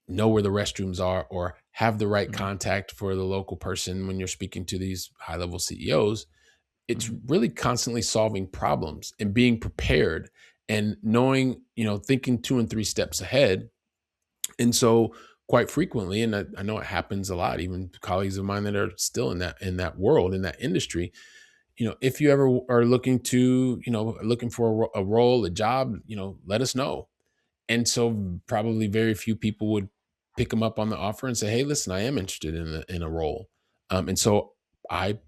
know where the restrooms are or have the right Mhm, contact for the local person when you're speaking to these high level CEOs, it's mhm, really constantly solving problems and being prepared and knowing, thinking 2 and 3 steps ahead. And so quite frequently, and I know it happens a lot, even colleagues of mine that are still in that world, in that industry, if you ever are looking for a role, a job, let us know. And so probably very few people would pick them up on the offer and say, "Hey, listen, I am interested in a role." And so I,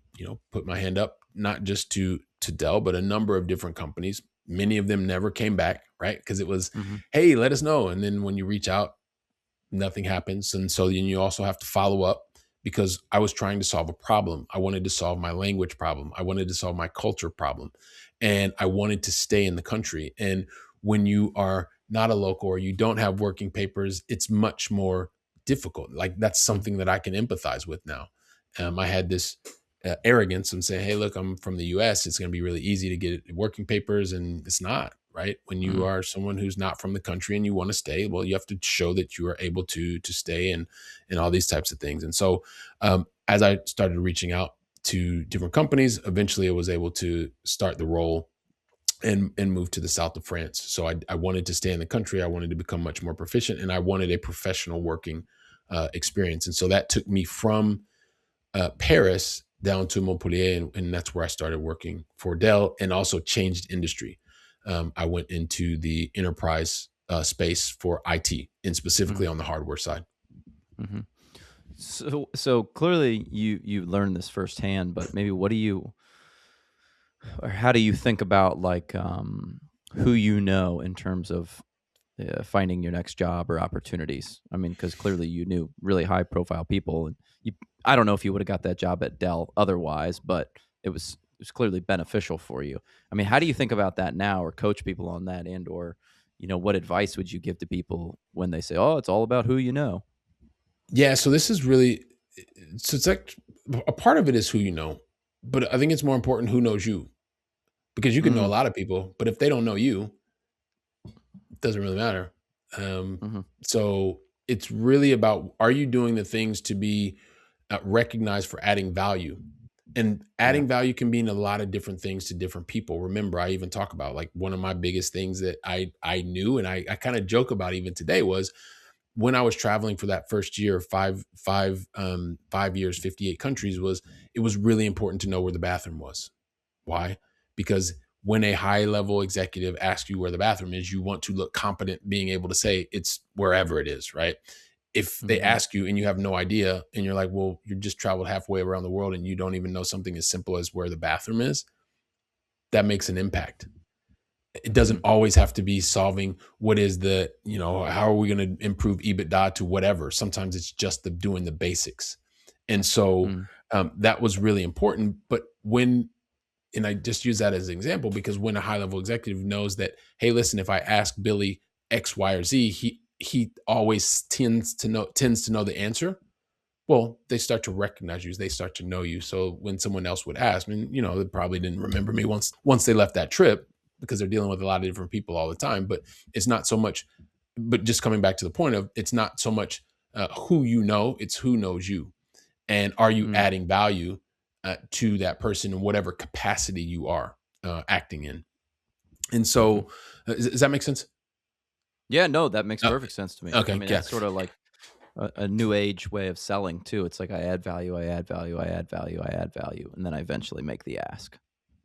put my hand up, not just to Dell, but a number of different companies. Many of them never came back, right? Because it was, mhm, "Hey, let us know." And then when you reach out, nothing happens. And so then you also have to follow up because I was trying to solve a problem. I wanted to solve my language problem. I wanted to solve my culture problem. And I wanted to stay in the country. And when you are not a local or you don't have working papers, it's much more difficult. Like that's mhm, something that I can empathize with now. I had this arrogance and say, "Hey, look, I'm from the US. It's going to be really easy to get working papers." And it's not, right? When you mhm, are someone who's not from the country and you want to stay, well, you have to show that you are able to stay and all these types of things. And so, as I started reaching out to different companies, eventually I was able to start the role and move to the south of France. So I wanted to stay in the country. I wanted to become much more proficient, and I wanted a professional working experience. And so that took me from Paris down to Montpellier, and that's where I started working for Dell and also changed industry. I went into the enterprise space for IT and mhm, specifically on the hardware side. mhm. So clearly you learned this firsthand, but maybe what do you or how do you think about who you know in terms of finding your next job or opportunities? I mean, because clearly you knew really high profile people, and I don't know if you would have got that job at Dell otherwise, but it was clearly beneficial for you. I mean, how do you think about that now, or coach people on that, and or what advice would you give to people when they say, "Oh, it's all about who you know"? Yeah, so this is really so it's like a part of it is who you know, but I think it's more important who knows you because you can know a Mm, lot of people, but if they don't know you, it doesn't really matter. Um, mm-hmm, so it's really about, are you doing the things to be recognized for adding value? And yeah, adding value can mean a lot of different things to different people. Remember, I even talk about like one of my biggest things that I knew and I kind of joke about even today was when I was traveling for that first year, 5 years, 58 countries, was it was really important to know where the bathroom was. Why? Because when a high level executive asks you where the bathroom is, you want to look competent being able to say it's wherever it is, right? If they mm-hmm, ask you and you have no idea and you're like, well, you just traveled halfway around the world and you don't even know something as simple as where the bathroom is, that makes an impact. It doesn't mm, always have to be solving what is how are we going to improve EBITDA to whatever. Sometimes it's just doing the basics. And so mm, that was really important. But and I just use that as an example because when a high level executive knows that, hey, listen, if I ask Billy X, Y, or Z, he always tends to know the answer. Well, they start to recognize you. They start to know you. So when someone else would ask, and they probably didn't remember me once they left that trip because they're dealing with a lot of different people all the time. But it's not so much but just coming back to the point of, it's not so much who you know, it's who knows you, and are you Mm, adding value to that person in whatever capacity you are acting in. And mhm. so, does that make sense? Yeah, no, that makes Oh, perfect sense to me. I okay, mean, yeah, that's sort of like a new age way of selling too. It's like I add value, I add value, I add value, I add value, and then I eventually make the ask.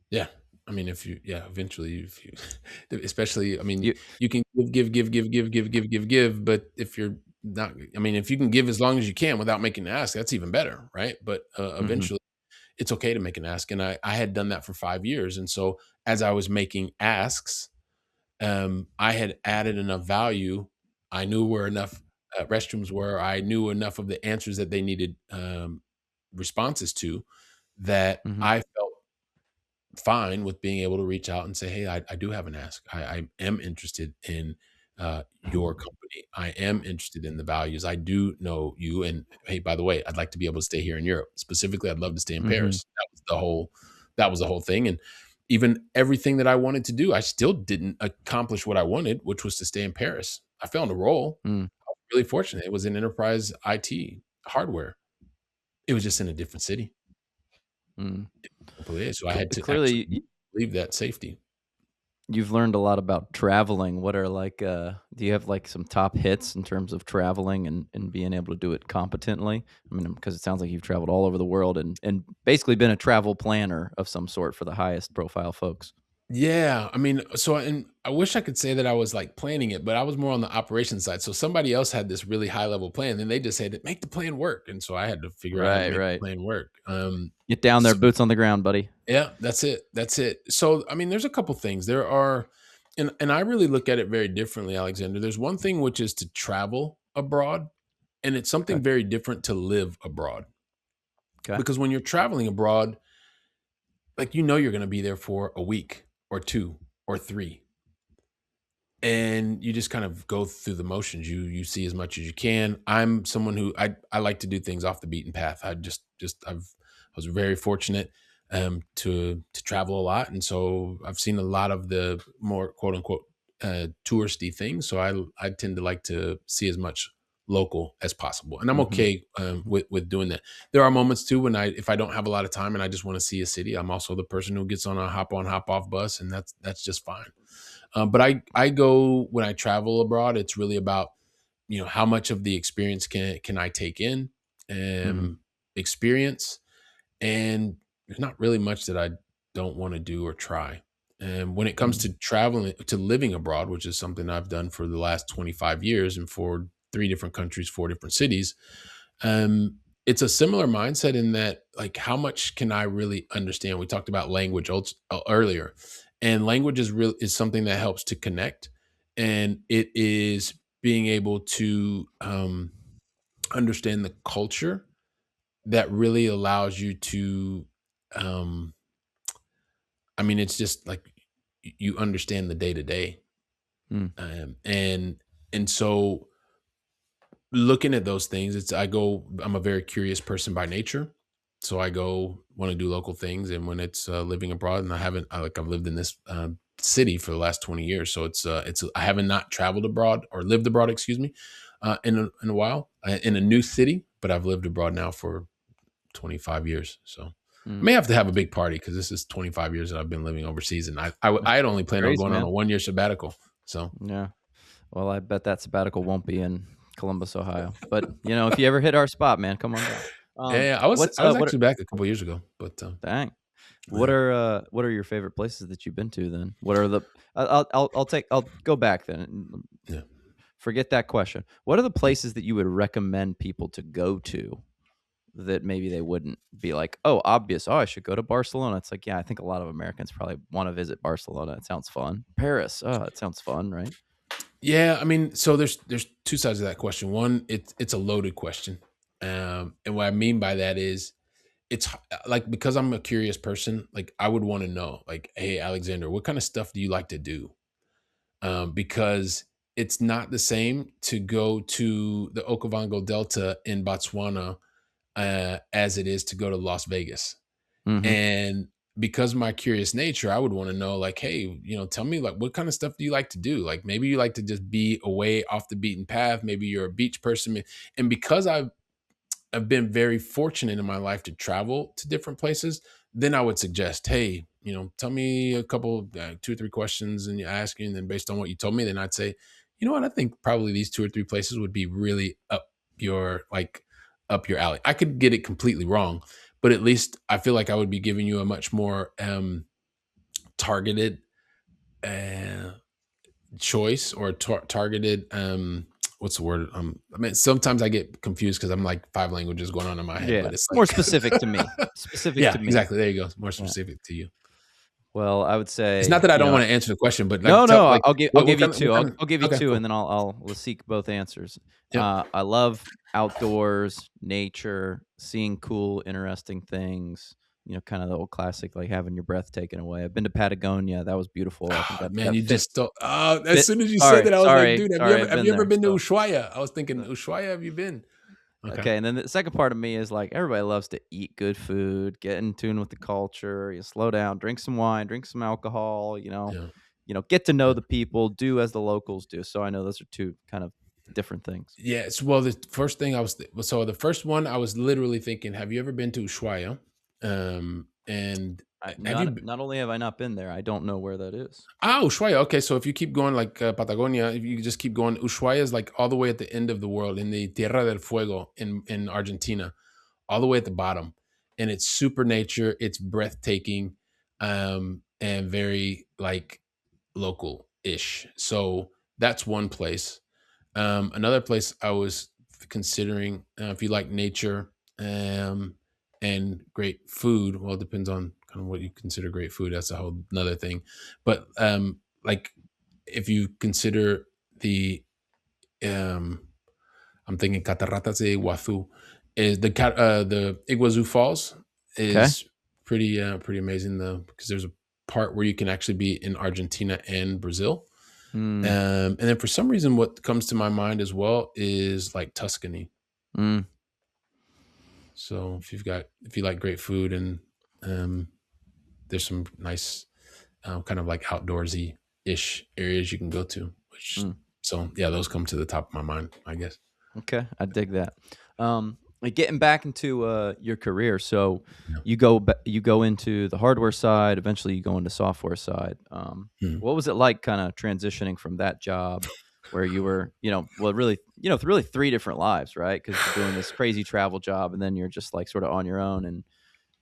yeah. I mean, if you, yeah, eventually, if you, especially, I mean, You you can give, but if you're not, I mean, if you can give as long as you can without making an ask, that's even better, right? But Mhm, eventually, it's okay to make an ask, and I had done that for 5 years, and so as I was making asks, I had added enough value. I knew where enough restrooms were. I knew enough of the answers that they needed responses to, that mhm, I felt fine with being able to reach out and say, "Hey, I do have an ask. I am interested in your company. I am interested in the values. I do know you. And hey, by the way, I'd like to be able to stay here in Europe. Specifically, I'd love to stay in mhm, Paris." That was the whole. That was the whole thing. And even everything that I wanted to do, I still didn't accomplish what I wanted, which was to stay in Paris. I found a role. mm, I was really fortunate. It was in enterprise IT hardware. It was just in a different city. mm. Completely. So I had to Clearly, actually leave that safety. you've learned a lot about traveling. What are like, do you have like some top hits in terms of traveling and being able to do it competently? I mean, because it sounds like you've traveled all over the world and basically been a travel planner of some sort for the highest profile folks. Yeah, I mean, so and I wish I could say that I was like planning it, but I was more on the operations side. So somebody else had this really high level plan, and they just said, "Make the plan work." And so I had to figure out how to Right, make the right. plan work. Get down there, So boots on the ground, buddy. yeah, that's it. That's it. So I mean, there's a couple things. There are, and I really look at it very differently, Alexander. There's one thing which is to travel abroad, and it's Okay, something very different to live abroad. okay. Because when you're traveling abroad, like you're going to be there for a week or two or three, and you just kind of go through the motions. You see as much as you can. I'm someone who I like to do things off the beaten path. I was very fortunate to travel a lot, and so I've seen a lot of the more quote unquote touristy things. So I tend to like to see as much local as possible, and I'm Mhm, okay with doing that. There are moments too when if I don't have a lot of time and I just want to see a city, I'm also the person who gets on a hop on hop off bus, and that's just fine. But I go when I travel abroad. It's really about how much of the experience can I take in, mhm, um, experience, and there's not really much that I don't want to do or try. And when it comes mm, to traveling to living abroad, which is something I've done for the last 25 years and for 3 different countries, 4 different cities, it's a similar mindset in that, like, how much can I really understand? We talked about language earlier, and language is something that helps to connect, and it is being able to understand the culture that really allows you to. Um, I mean, it's just like you understand the day to day, mm, and so looking at those things, I'm a very curious person by nature. So I go want to do local things. And when it's living abroad, and I've lived in this city for the last 20 years. So I haven't not traveled abroad or lived abroad, excuse me, in a while in a new city, but I've lived abroad now for 25 years. So I mm. may have to have a big party because this is 25 years that I've been living overseas. And I had only planned on Crazy, going on man. a 1 year sabbatical. So Yeah. Well, I bet that sabbatical won't be in Columbus, Ohio. But, if you ever hit our spot, man, come on down. yeah, yeah, I was What are actually back a couple years ago, but dang. yeah. What are your favorite places that you've been to then? What are the I'll go back then. Yeah. Forget that question. What are the places that you would recommend people to go to that maybe they wouldn't be like, "Oh, obvious. Oh, I should go to Barcelona." It's like, yeah, I think a lot of Americans probably wanna visit Barcelona. It sounds fun. Paris. Oh, it sounds fun, right? Yeah, I mean, so there's 2 sides of that question. One, it's a loaded question. And what I mean by that is like, because I'm a curious person, like I would want to know, like, hey, Alexander, what kind of stuff do you like to do? Because it's not the same to go to the Okavango Delta in Botswana as it is to go to Las Vegas. Mhm. And because of my curious nature, I would want to know, like, hey, tell me, like, what kind of stuff do you like to do? Like, maybe you like to just be away off the beaten path. Maybe you're a beach person. And because I've been very fortunate in my life to travel to different places, then I would suggest, hey, tell me a couple, 2 or 3 questions, and you ask you, and then based on what you told me, then I'd say, you know what, I think probably these 2 or 3 places would be really up your alley. I could get it completely wrong, but at least I feel like I would be giving you a much more targeted uh, choice, or targeted what's the word, I mean, sometimes I get confused because I'm like 5 languages going on in my head, Yeah, but it's more like specific to me. Specific yeah, to me. exactly, there you go, more Yeah. specific to you. Well, I would It's not say, that I don't want to answer the question, but like, no, tell, no, like, I'll what give you kind of, 2. I'll give you okay, 2, cool. and then we'll seek both answers. Yep. I love outdoors, nature, seeing cool, interesting things, kind of the old classic, like, having your breath taken away. I've been to Patagonia, that was beautiful. I think Ah, that man, that you just fits don't, as fit soon as you said sorry, that, I was like, sorry, dude, sorry, I've have been you ever there, been to so Ushuaia? I was thinking, uh Ushuaia, have you been? Okay. okay, and then the second part of me is like, everybody loves to eat good food, get in tune with the culture, you slow down, drink some wine, drink some alcohol, Yeah. get to know Yeah. the people, do as the locals do. So I know those are 2 kind of different things. Yes. Well, the first thing so the first one I was literally thinking, have you ever been to Ushuaia? And have you? Not only have I not been there, I don't know where that is. Ushuaia. Okay, so if you keep going, like, Patagonia, if you just keep going, Ushuaia is like all the way at the end of the world, in the Tierra del Fuego in Argentina, all the way at the bottom, and it's super nature. It's breathtaking, and very like local ish. So that's one place. Another place I was considering, if you like nature, um, and great food. Well, it depends on kind of what you consider great food. That's a whole another thing. But like, if you consider the, um, I'm thinking Cataratas de Iguazu, is the Iguazu Falls Okay. is pretty amazing, though, because there's a part where you can actually be in Argentina and Brazil. Mm, And then for some reason, what comes to my mind as well is like Tuscany. mm, So if you like great food, and um, there's some nice, kind of like outdoorsy ish areas you can go to. Which, mm. so yeah, those come to the top of my mind, I guess. Okay, I dig that. Like, getting back into your career, so Yeah. you go into the hardware side, eventually you go into software side. Hmm. What was it like, kind of transitioning from that job where you were, well, really, really 3 different lives, right? Because you're doing this crazy travel job, and then you're just like sort of on your own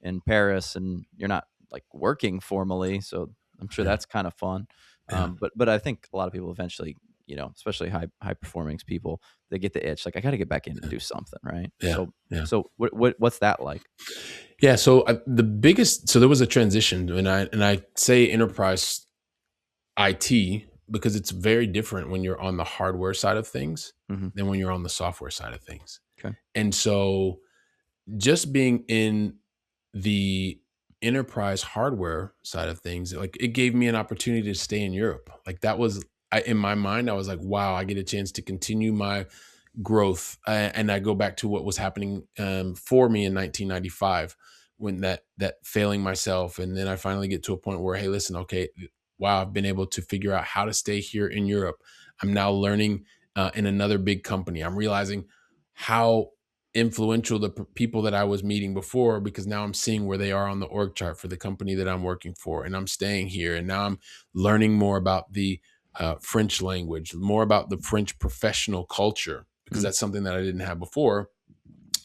in Paris, and you're not like working formally. So I'm sure Yeah. that's kind of fun. Yeah. But I think a lot of people eventually, especially high performing people, they get the itch. Like, I got to get back in and Yeah. do something, right? Yeah. Yeah. So what's that like? Yeah. So so there was a transition, and I say enterprise IT because it's very different when you're on the hardware side of things Hmm. than when you're on the software side of things. Okay. And so just being in the enterprise hardware side of things, like, it gave me an opportunity to stay in Europe. Like, that was, in my mind, I was like, wow, I get a chance to continue my growth. And I go back to what was happening, for me in 1995, when that failing myself. And then I finally get to a point where, hey, listen, okay, wow, I've been able to figure out how to stay here in Europe. I'm now learning, in another big company. I'm realizing how influential the people that I was meeting before, because now I'm seeing where they are on the org chart for the company that I'm working for, and I'm staying here, and now I'm learning more about the, French language, more about the French professional culture, because Mm, that's something that I didn't have before.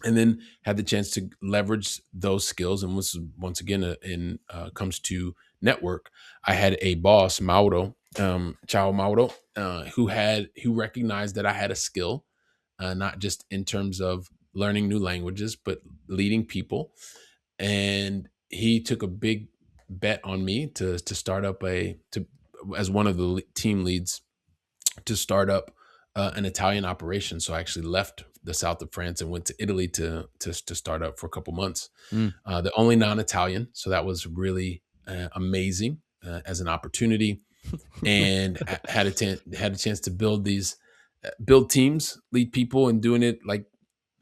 And then had the chance to leverage those skills. And once again, in comes to network, I had a boss, Mauro, Ciao Mauro, who recognized that I had a skill, not just in terms of learning new languages, but leading people. And he took a big bet on me to start up as one of the team leads, to start up, an Italian operation. So I actually left the south of France and went to Italy to start up for a couple months. mm. The only non-Italian, so that was really, amazing, as an opportunity, and had a chance to build teams, lead people, and doing it like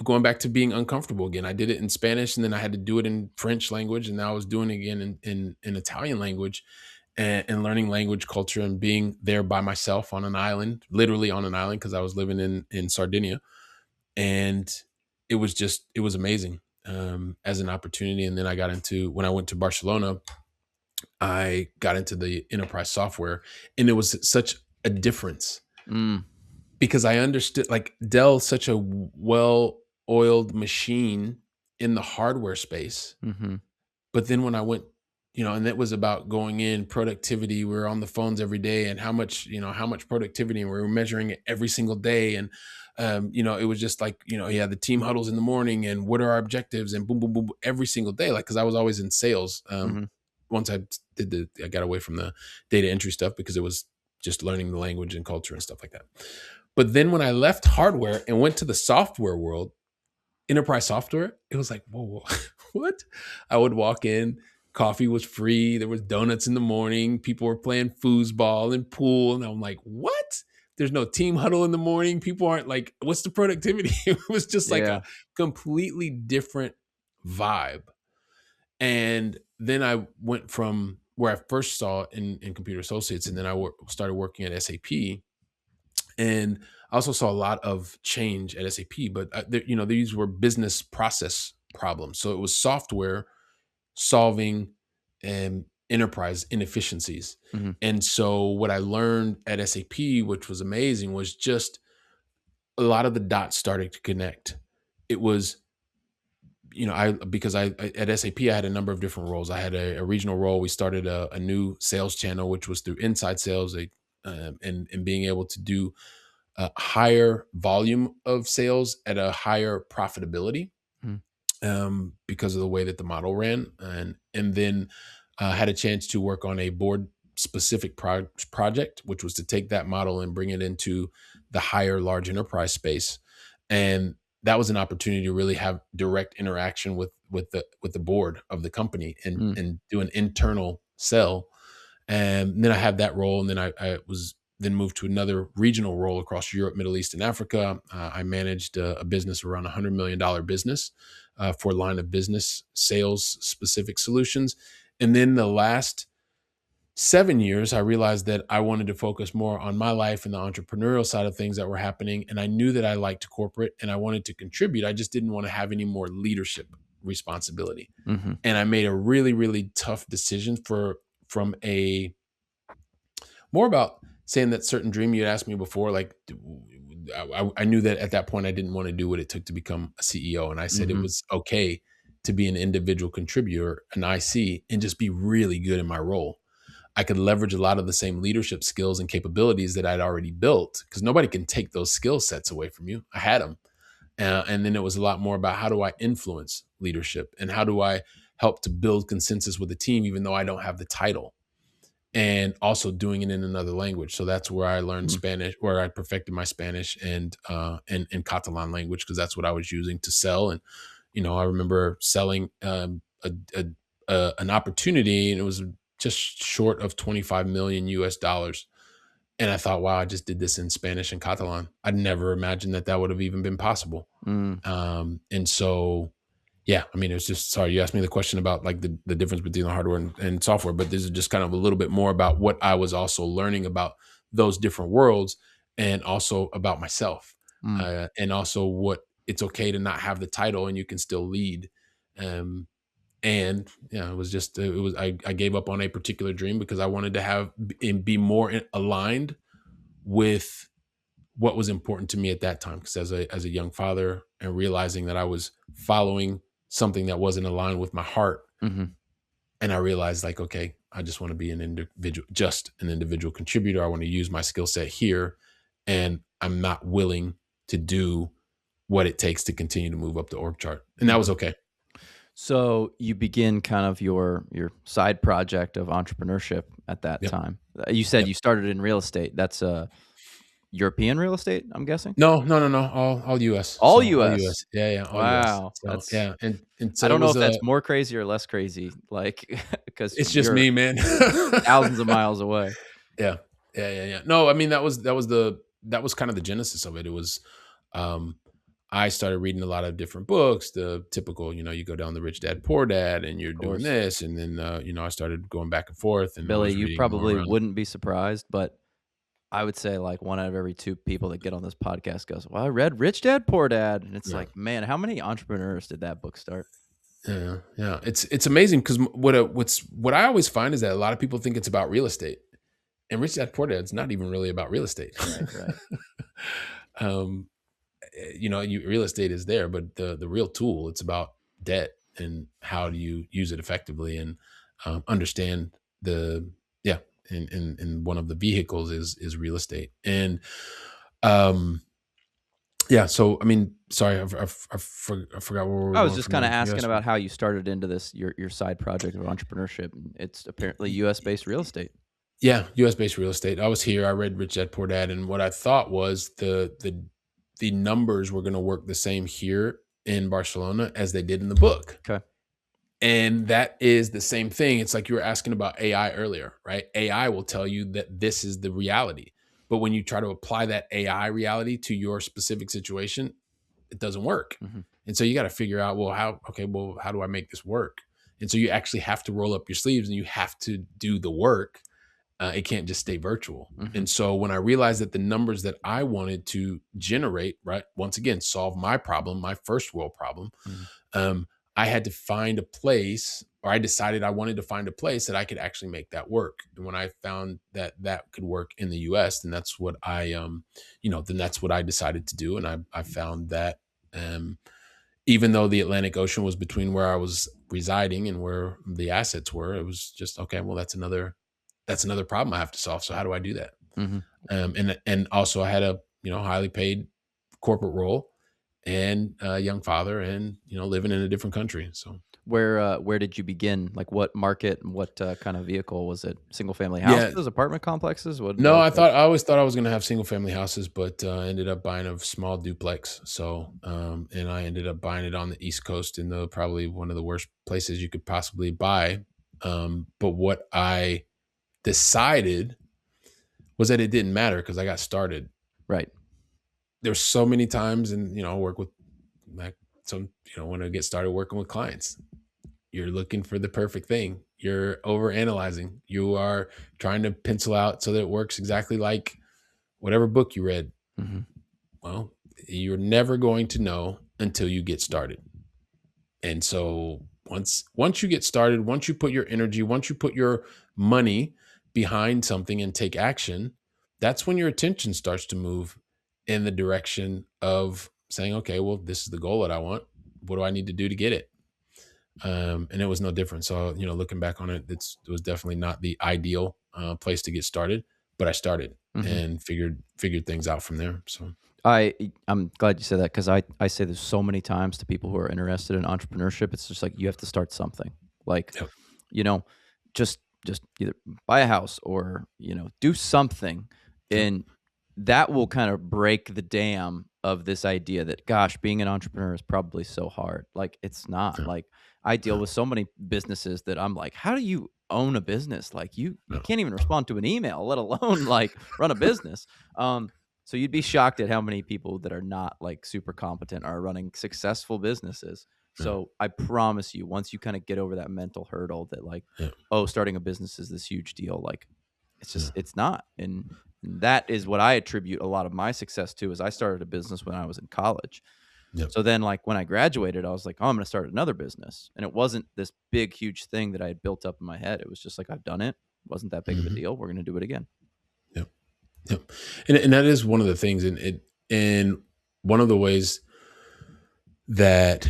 going back to being uncomfortable again. I did it in Spanish, and then I had to do it in French language, and now I was doing it again in Italian language, and learning language, culture, and being there by myself on an island, literally on an island, because I was living in Sardinia, and it was amazing, as an opportunity. And then I got into when I went to Barcelona, I got into the enterprise software, and it was such a difference Mm. because I understood, like, Dell's such a well-oiled machine in the hardware space. Mhm. But then when I went, and it was about going in productivity, we were on the phones every day, and how much productivity, and we were measuring it every single day. And, it was just like, yeah, the team huddles in the morning, and what are our objectives, and boom, boom, boom, boom, every single day. Like, cause I was always in sales. Mhm. Once I got away from the data entry stuff because it was just learning the language and culture and stuff like that. But then when I left hardware and went to the software world, enterprise software, it was like, whoa, whoa, what? I would walk in, coffee was free, there was donuts in the morning, people were playing foosball and pool, and I'm like, what? There's no team huddle in the morning. People aren't like, what's the productivity? It was just like a Yeah. completely different vibe. And then I went from where I first saw it in Computer Associates, and then started working at SAP. And I also saw a lot of change at SAP, but these were business process problems. So it was software solving enterprise inefficiencies. Mhm. And so what I learned at SAP, which was amazing, was just a lot of the dots started to connect. It was, I because at SAP I had a number of different roles. I had a regional role. We started a new sales channel, which was through inside sales, and being able to do a higher volume of sales at a higher profitability, Mhm. because of the way that the model ran. And then had a chance to work on a board specific project, which was to take that model and bring it into the higher large enterprise space. And that was an opportunity to really have direct interaction with the board of the company, and Mm. do an internal sell. And then I had that role, and then I was then moved to another regional role across Europe, Middle East, and Africa. I managed a business around $100 million business, for line of business sales specific solutions. And then the last 7 years, I realized that I wanted to focus more on my life and the entrepreneurial side of things that were happening. And I knew that I liked corporate and I wanted to contribute. I just didn't want to have any more leadership responsibility. Mhm. And I made a really, really tough decision from a more about saying that certain dream you had asked me before, like, I knew that at that point I didn't want to do what it took to become a CEO. And I said it Mhm. was okay to be an individual contributor, an IC, and just be really good in my role. I could leverage a lot of the same leadership skills and capabilities that I'd already built, because nobody can take those skill sets away from you. I had them. And then it was a lot more about how do I influence leadership, and how do I help to build consensus with the team, even though I don't have the title, and also doing it in another language. So that's where I learned Mm. Spanish, where I perfected my Spanish and Catalan language, because that's what I was using to sell. And I remember selling an opportunity, and it was just short of 25 million US dollars. And I thought, wow, I just did this in Spanish and Catalan. I'd never imagined that that would have even been possible. Mm. And so, yeah, I mean, it was just, sorry, you asked me the question about like the difference between the hardware and software, but this is just kind of a little bit more about what I was also learning about those different worlds, and also about myself, Mm. and also what it's okay to not have the title and you can still lead. Um, and yeah, I gave up on a particular dream because I wanted to have and be more aligned with what was important to me at that time. Because as a young father, and realizing that I was following something that wasn't aligned with my heart, Mhm. and I realized, like, okay, I just want to be just an individual contributor. I want to use my skill set here, and I'm not willing to do what it takes to continue to move up the org chart, and that was Mhm. okay. So you begin kind of your side project of entrepreneurship at that Yep. time. You said Yep. you started in real estate. That's European real estate, I'm guessing? No, no, no, no. All US. All So all US. US. Yeah, yeah, all US. Wow. So That's yeah, and I so it don't know was if that's more crazy or less crazy, like, because it's just you're me, man. thousands of miles away. Yeah. Yeah, yeah, yeah. No, I mean that was kind of the genesis of it. It was um I started reading a lot of different books, the typical, you go down the Rich Dad Poor Dad and you're Of doing course. this. And then, I started going back and forth and I Billy, was you reading more probably around. wouldn't be surprised, but I would say like one out of every two people that get on this podcast goes, "Well, I read Rich Dad Poor Dad." And it's Yeah. like, man, how many entrepreneurs did that book start? Yeah. Yeah. It's amazing because what I always find is that a lot of people think it's about real estate. And Rich Dad Poor Dad's not even really about real estate. Right, right. um, real estate is there, but the real tool, it's about debt and how do you use it effectively and understand the yeah. And one of the vehicles is real estate. And um, yeah. So I mean, sorry, I forgot where we were I was going just from kind of there. asking Yes. about how you started into this your side project of entrepreneurship. It's apparently US based real estate. Yeah, US based real estate. I was here. I read Rich Dad Poor Dad, and what I thought was the numbers were going to work the same here in Barcelona as they did in the book. Okay. And that is the same thing. It's like you were asking about AI earlier, right? AI will tell you that this is the reality. But when you try to apply that AI reality to your specific situation, it doesn't work. Hmm. And so you got to figure out, well, how do I make this work? And so you actually have to roll up your sleeves and you have to do the work. It can't just stay virtual. Hmm. And so when I realized that the numbers that I wanted to generate, right, once again, solve my problem, my first world problem, Hmm. um, I had to find a place, or I decided I wanted to find a place that I could actually make that work. And when I found that that could work in the US, then that's what then that's what I decided to do. And I found that, um, even though the Atlantic Ocean was between where I was residing and where the assets were, it was just, okay, well, that's another problem I have to solve. So how do I do that? Hmm. And also I had a, highly paid corporate role and a young father and, living in a different country. So Where did you begin? Like what market and what kind of vehicle was it? Single family yeah, houses, apartment complexes? What no, was that? I always thought I was going to have single family houses, but I ended up buying a small duplex. So, and I ended up buying it on the East Coast in the probably one of the worst places you could possibly buy. But what I decided was that it didn't matter because I got started. Right. There's so many times, and I work with like some, when I get started working with clients, you're looking for the perfect thing. You're over analyzing. You are trying to pencil out so that it works exactly like whatever book you read. Hmm. Well, you're never going to know until you get started. And so once you get started, once you put your energy, once you put your money behind something and take action, that's when your attention starts to move in the direction of saying, okay, well, this is the goal that I want. What do I need to do to get it? And it was no different. So, looking back on it, it was definitely not the ideal place to get started, but I started Hmm. and figured things out from there. So, I'm glad you said that because I say this so many times to people who are interested in entrepreneurship. It's just like you have to start something. Like, yep, you know, just either buy a house or do something, yep, and that will kind of break the dam of this idea that gosh, being an entrepreneur is probably so hard. Like it's not. yeah, Like I deal yeah, with so many businesses that I'm like, how do you own a business? Like you yeah, can't even respond to an email, let alone like run a business. Um, so you'd be shocked at how many people that are not like super competent are running successful businesses. yeah, So I promise you, once you kind of get over that mental hurdle that like, yeah, oh, starting a business is this huge deal, like it's yeah, just it's not. And that is what I attribute a lot of my success to is I started a business when I was in college. yep, So then like when I graduated, I was like, oh, I'm gonna start another business. And it wasn't this big, huge thing that I had built up in my head. It was just like I've done it. It wasn't that big of a mhm, deal. We're gonna do it again. yep, yep. And that is one of the things, and one of the ways that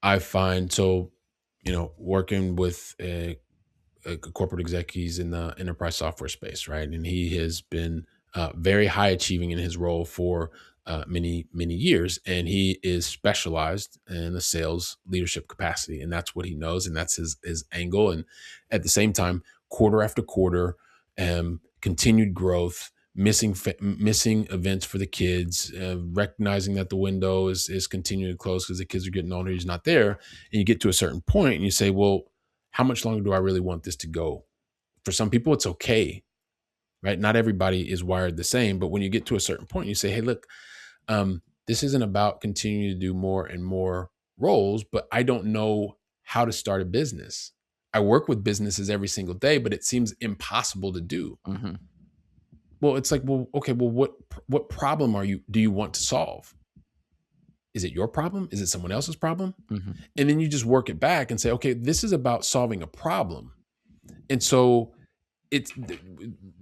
I find so, working with a corporate exec, he's in the enterprise software space, right? And he has been very high achieving in his role for many years, and he is specialized in the sales leadership capacity, and that's what he knows, and that's his angle. And at the same time, quarter after quarter, continued growth. Missing events for the kids, recognizing that the window is continuing to close because the kids are getting older. He's not there, and you get to a certain point, and you say, "Well, how much longer do I really want this to go?" For some people, it's okay, right? Not everybody is wired the same, but when you get to a certain point, you say, "Hey, look, this isn't about continuing to do more and more roles, but I don't know how to start a business. I work with businesses every single day, but it seems impossible to do. Mm-hmm. Well, it's like, well, okay, well, what problem do you want to solve? Is it your problem? Is it someone else's problem? Mm-hmm. And then you just work it back and say, okay, this is about solving a problem. And so it's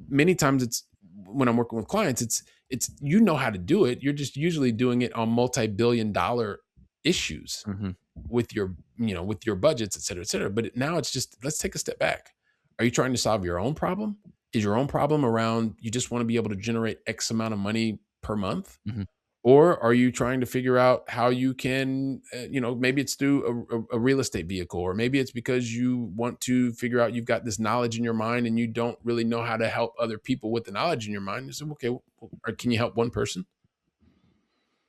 many times it's when I'm working with clients, it's you know how to do it. You're just usually doing it on multi-billion-dollar issues Mm-hmm. with your, with your budgets, et cetera, et cetera. But now it's just, let's take a step back. Are you trying to solve your own problem? Is your own problem around you just want to be able to generate X amount of money per month? Mm-hmm. Or are you trying to figure out how you can, maybe it's through a real estate vehicle, or maybe it's because you want to figure out you've got this knowledge in your mind and you don't really know how to help other people with the knowledge in your mind. You say, okay, well, can you help one person?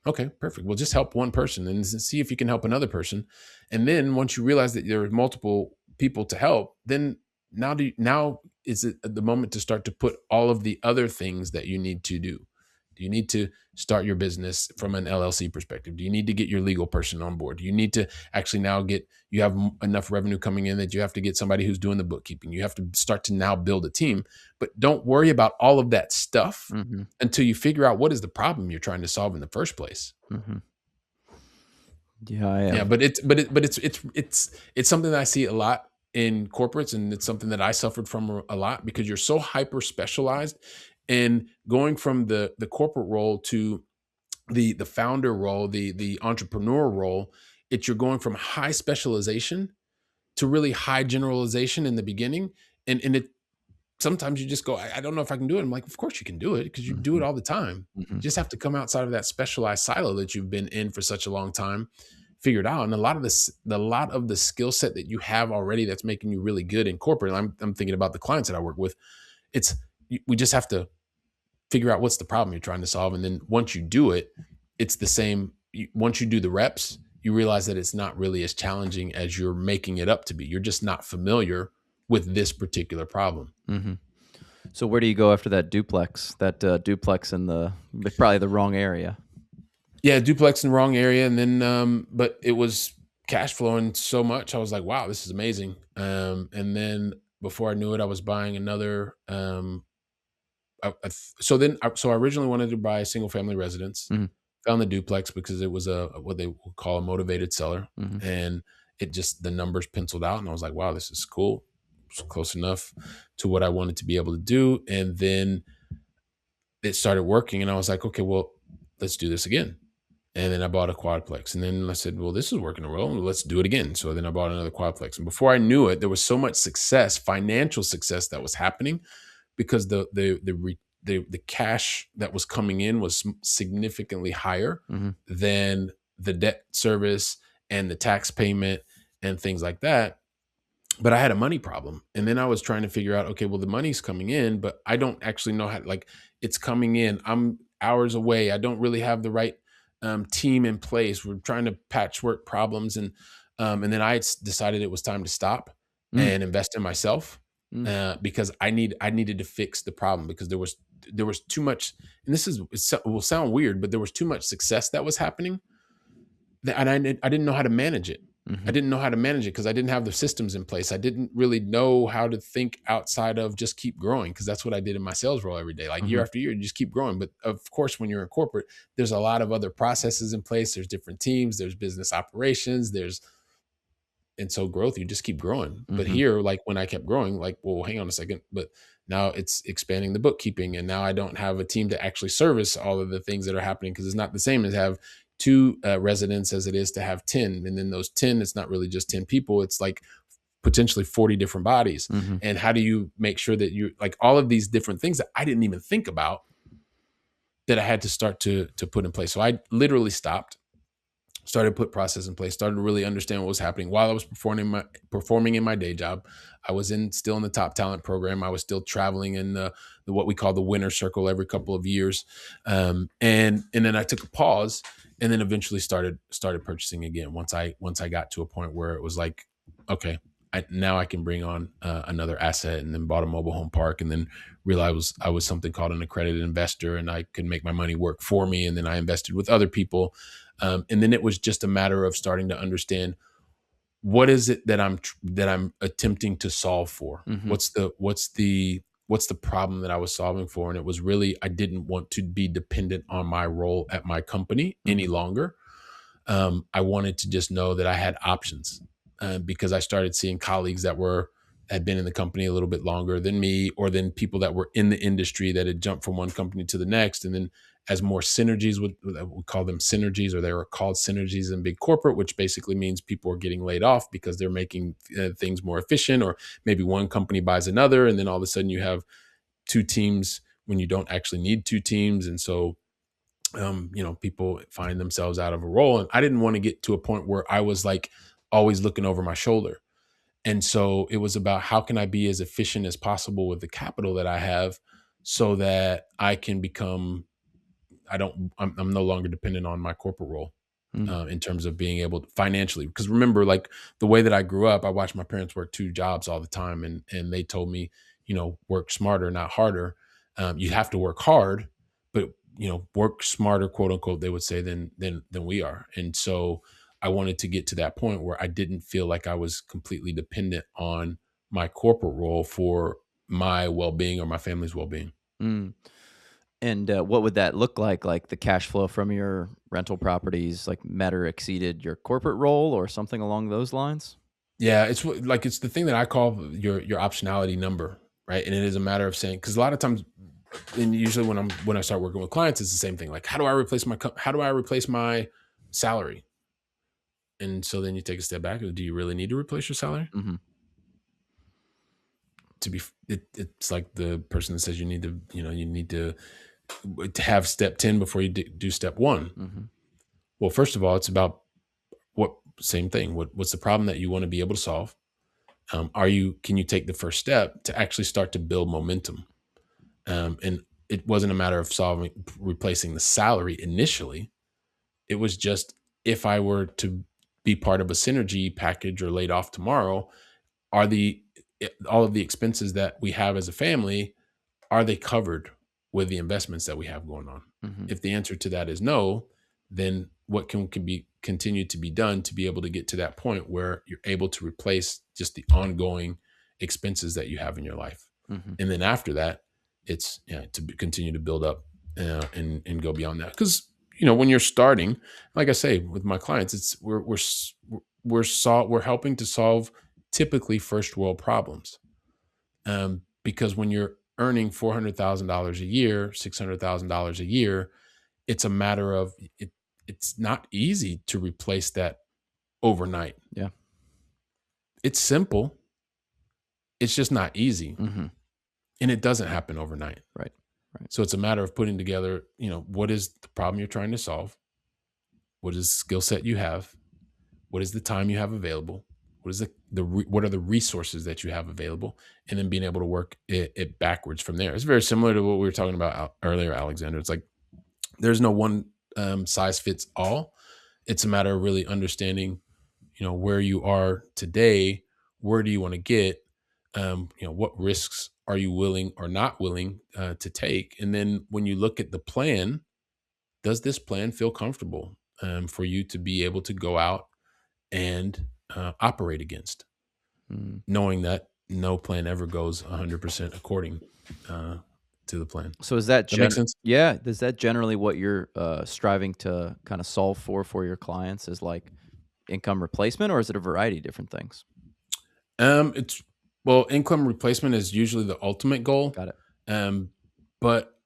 Okay, perfect. Well, just help one person and see if you can help another person. And then once you realize that there are multiple people to help, then now is it the moment to start to put all of the other things that you need to do. Do you need to start your business from an LLC perspective? Do you need to get your legal person on board? Do you need to actually now you have enough revenue coming in that you have to get somebody who's doing the bookkeeping? You have to start to now build a team, but don't worry about all of that stuff Mm-hmm. until you figure out what is the problem you're trying to solve in the first place. Mm-hmm. Yeah, I Yeah, have. but it's something that I see a lot in corporates, and it's something that I suffered from a lot because you're so hyper specialized, and going from the corporate role to the founder role, the entrepreneur role, you're going from high specialization to really high generalization in the beginning, and it sometimes you just go, I don't know if I can do it. I'm like, of course you can do it because you do Mm-hmm. it all the time. Mm-hmm. You just have to come outside of that specialized silo that you've been in for such a long time, figure it out. And a lot of the skill set that you have already that's making you really good in corporate. And I'm thinking about the clients that I work with. It's we just have to figure out what's the problem you're trying to solve, and then once you do it, it's the same. Once you do the reps, you realize that it's not really as challenging as you're making it up to be. You're just not familiar with this particular problem. Mm-hmm. So where do you go after that duplex? That duplex in probably the wrong area. Yeah, duplex in the wrong area, and then but it was cash flowing so much. I was like, wow, this is amazing. And then before I knew it, I was buying another. So I originally wanted to buy a single family residence. Mm-hmm. Found the duplex because it was a what they would call a motivated seller, Mm-hmm. and it just the numbers penciled out, and I was like, wow, this is cool. It's close enough to what I wanted to be able to do, and then it started working, and I was like, okay, well, let's do this again. And then I bought a quadplex. And then I said, well, this is working well. Let's do it again. So then I bought another quadplex. And before I knew it, there was so much success, financial success that was happening because the cash that was coming in was significantly higher Mm-hmm. than the debt service and the tax payment and things like that. But I had a money problem. And then I was trying to figure out, okay, well, the money's coming in, but I don't actually know how, like, it's coming in. I'm hours away. I don't really have the right team in place. We're trying to patchwork problems. And then decided it was time to stop Mm-hmm. and invest in myself because I needed to fix the problem because there was too much, and it will sound weird, but there was too much success that was happening and I didn't know how to manage it. Mm-hmm. I didn't know how to manage it because I didn't have the systems in place. I didn't really know how to think outside of just keep growing because that's what I did in my sales role every day. Like Mm-hmm. year after year, you just keep growing. But of course, when you're in corporate, there's a lot of other processes in place. There's different teams. There's business operations. And so growth, you just keep growing. But Mm-hmm. here, like when I kept growing, like, well, hang on a second. But now it's expanding the bookkeeping. And now I don't have a team to actually service all of the things that are happening because it's not the same as have two residents as it is to have 10. And then those 10, it's not really just 10 people. It's like potentially 40 different bodies. Mm-hmm. And how do you make sure that you like all of these different things that I didn't even think about that I had to start to put in place. So I literally stopped, started to put process in place, started to really understand what was happening while I was performing in my day job. I was still in the top talent program. I was still traveling in the what we call the winner circle every couple of years. And then I took a pause and then eventually started purchasing again once I got to a point where it was like, okay, now I can bring on another asset, and then bought a mobile home park, and then realized I was something called an accredited investor, and I could make my money work for me. And then I invested with other people. And then it was just a matter of starting to understand, what is it that I'm attempting to solve for? Mm-hmm. What's the problem that I was solving for? And it was really, I didn't want to be dependent on my role at my company any Mm-hmm. longer. I wanted to just know that I had options, because I started seeing colleagues that had been in the company a little bit longer than me, or than people that were in the industry that had jumped from one company to the next. And then as more synergies, we call them synergies, or they were called synergies in big corporate, which basically means people are getting laid off because they're making things more efficient, or maybe one company buys another, and then all of a sudden you have two teams when you don't actually need two teams. And so people find themselves out of a role. And I didn't want to get to a point where I was like always looking over my shoulder. And so it was about, how can I be as efficient as possible with the capital that I have, so that I can become, I'm no longer dependent on my corporate role, Mm-hmm. in terms of being able to financially. Because remember, like, the way that I grew up, I watched my parents work two jobs all the time, and they told me, work smarter, not harder. You have to work hard, but work smarter, quote unquote, they would say, than we are. And so I wanted to get to that point where I didn't feel like I was completely dependent on my corporate role for my well-being or my family's well-being. Mm. And what would that look like? Like the cash flow from your rental properties, like met or exceeded your corporate role, or something along those lines? Yeah, it's the thing that I call your optionality number, right? And it is a matter of saying, because a lot of times, and usually when I start working with clients, it's the same thing. Like, how do I replace my salary? And so then you take a step back. Do you really need to replace your salary? Mm-hmm. It's like the person that says you need to have step 10 before you do step one. Mm-hmm. Well, first of all, it's about, same thing. What's the problem that you want to be able to solve? Can you take the first step to actually start to build momentum? And it wasn't a matter of replacing the salary initially. It was just, if I were to be part of a synergy package or laid off tomorrow, are all of the expenses that we have as a family, are they covered with the investments that we have going on? Mm-hmm. If the answer to that is no, then what can be continued to be done to be able to get to that point where you're able to replace just the ongoing expenses that you have in your life? Mm-hmm. And then after that, it's continue to build up, and go beyond that. Because when you're starting, like I say with my clients, it's we're helping to solve typically first world problems. Because when you're earning $400,000 a year, $600,000 a year, it's a matter of it. It's not easy to replace that overnight. Yeah. It's simple. It's just not easy, Mm-hmm. and it doesn't happen overnight. Right. Right. So it's a matter of putting together, what is the problem you're trying to solve? What is the skill set you have? What is the time you have available? What is what are the resources that you have available? And then being able to work it backwards from there. It's very similar to what we were talking about earlier, Alexander. It's like, there's no one size fits all. It's a matter of really understanding, where you are today. Where do you want to get? What risks are you willing or not willing to take? And then when you look at the plan, does this plan feel comfortable for you to be able to go out and operate against, Mm. knowing that no plan ever goes 100% according to the plan? So is that That makes sense? yeah, is that generally what you're striving to kind of solve for your clients, is like income replacement, or is it a variety of different things? It's Well, income replacement is usually the ultimate goal. Got it. Um, but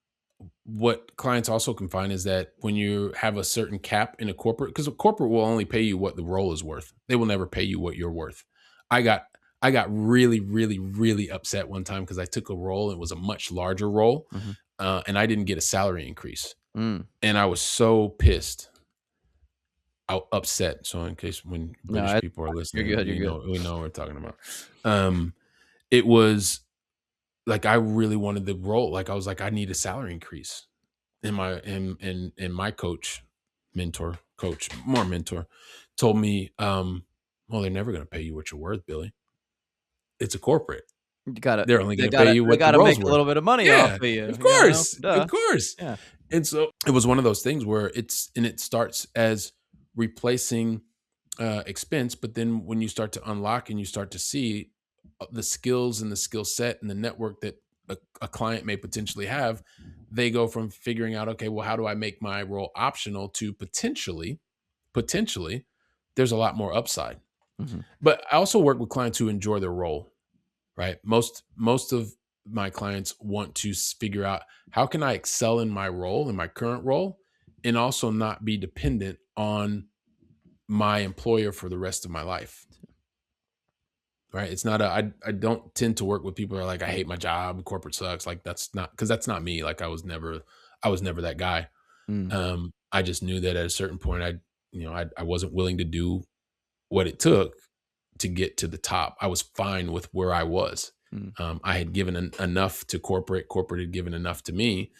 what clients also can find is that when you have a certain cap in a corporate, because a corporate will only pay you what the role is worth. They will never pay you what you're worth. I got I got really, really, really upset one time because I took a role. It was a much larger role, Mhm. and I didn't get a salary increase, Mm. and I was so pissed, upset. So in case when No, British people are you're listening, good, you're good. we know what we're talking about. Um, it was like, I really wanted the role. Like, I was like, I need a salary increase. And my coach, more mentor, told me, well, they're never going to pay you what you're worth, Billy. it's a corporate. You gotta They're only they going to pay gotta you they what the gotta role's make a worth. little bit of money off Yeah, of you, of you know? course, of Duh. course. Yeah. And so it was one of those things where it starts as replacing expense, but then when you start to unlock and you start to see the skills and the skill set and the network that a client may potentially have, they go from figuring out, okay, well, how do I make my role optional to potentially, there's a lot more upside. Mhm. But I also work with clients who enjoy their role, right? Most of my clients want to figure out how can I excel in my role, in my current role, and also not be dependent on my employer for the rest of my life. Right? It's not a I don't tend to work with people who are like, I hate my job, corporate sucks. Like that's not because that's not me. Like I was never that guy. Mm, I just knew that at a certain point I wasn't willing to do what it took to get to the top. I was fine with where I was. mm, I had given enough to corporate had given enough to me.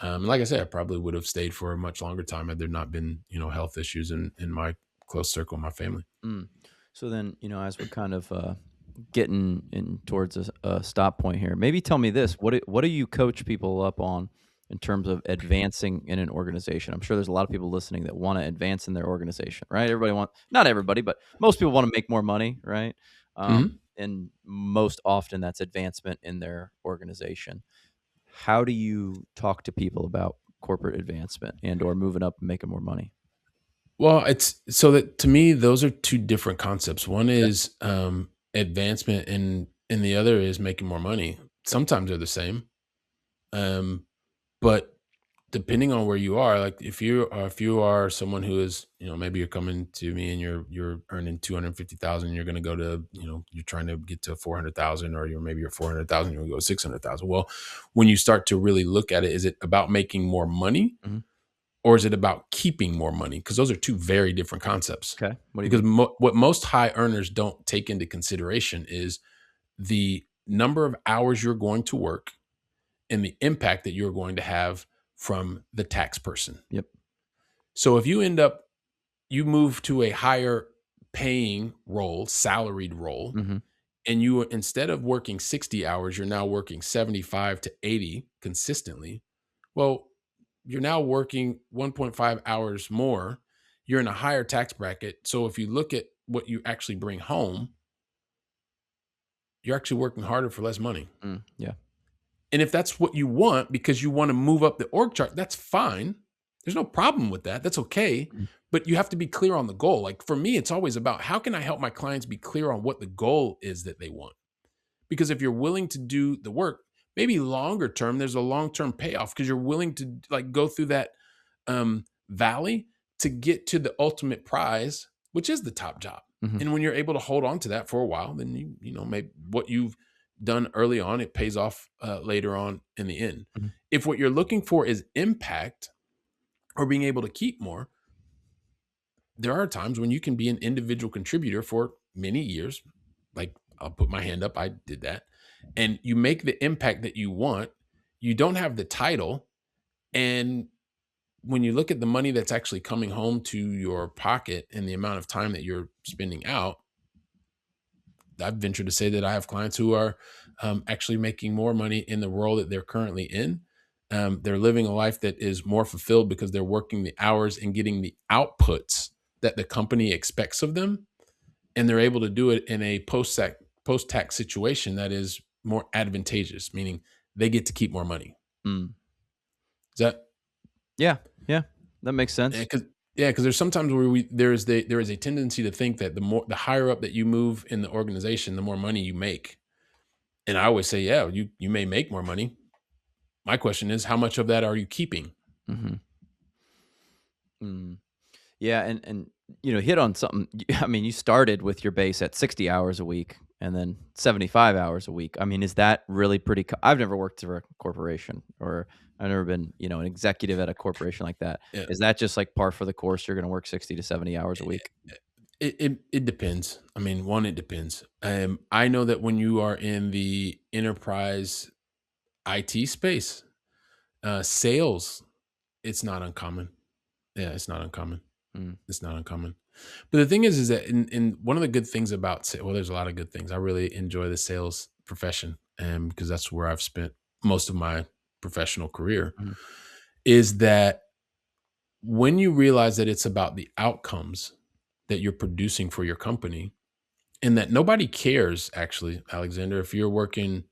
And like I said, I probably would have stayed for a much longer time had there not been, health issues in my close circle, of my family. mm. So then, as we're kind of, getting in towards a stop point here, maybe tell me this, what do you coach people up on in terms of advancing in an organization? I'm sure there's a lot of people listening that wanna advance in their organization, right? Everybody want not everybody, but most people wanna make more money, right? Mhm. And most often that's advancement in their organization. How do you talk to people about corporate advancement and or moving up and making more money? Well, it's so that to me, those are two different concepts. One Okay. is advancement, and the other is making more money. Sometimes they're the same, um, but depending on where you are, like if you are someone who is, maybe you're coming to me and you're earning 250,000, you're going to go to, you're trying to get to 400,000, or you're 400,000, you're going to go 600,000. Well, when you start to really look at it, is it about making more money? Mhm. Or is it about keeping more money? Because those are two very different concepts. Okay. What do you Because mean? what most high earners don't take into consideration is the number of hours you're going to work and the impact that you're going to have from the tax person. Yep. So if you move to a higher paying role, salaried role, Mhm. and you instead of working 60 hours, you're now working 75 to 80 consistently. Well, you're now working 1.5 hours more. You're in a higher tax bracket. So if you look at what you actually bring home, you're actually working harder for less money. Yeah. And if that's what you want because you want to move up the org chart, that's fine. There's no problem with that. That's okay. Mhm. But you have to be clear on the goal. Like for me, it's always about how can I help my clients be clear on what the goal is that they want? Because if you're willing to do the work, maybe longer term, there's a long-term payoff because you're willing to like go through that valley to get to the ultimate prize, which is the top job. Mhm. And when you're able to hold on to that for a while, then maybe what you've done early on, it pays off later on in the end. Mhm. If what you're looking for is impact or being able to keep more, there are times when you can be an individual contributor for many years. Like I'll put my hand up, I did that. And you make the impact that you want. You don't have the title. And when you look at the money that's actually coming home to your pocket and the amount of time that you're spending out, I've ventured to say that I have clients who are actually making more money in the role that they're currently in. They're living a life that is more fulfilled because they're working the hours and getting the outputs that the company expects of them, and they're able to do it in a post tax situation that is more advantageous, meaning they get to keep more money. Mm. Is that Yeah. Yeah. That makes sense. because yeah, because there's sometimes where there is a tendency to think that the higher up that you move in the organization, the more money you make. And I always say, yeah, you may make more money. My question is, how much of that are you keeping? Mhm. Mm. Yeah, and hit on something. I mean, you started with your base at 60 hours a week and then 75 hours a week. I mean, is that really pretty I've never worked for a corporation or I've never been, an executive at a corporation like that. Yeah, Is that just like par for the course? You're going to work 60 to 70 hours a week? it depends. I mean, one, it depends. I know that when you are in the enterprise IT space, sales, it's not uncommon. Yeah, it's not uncommon. Mm. It's not uncommon. But the thing is that in one of the good things about well, there's a lot of good things. I really enjoy the sales profession, and because that's where I've spent most of my professional career, Mhm. is that when you realize that it's about the outcomes that you're producing for your company, and that nobody cares actually, Alexander, if you're working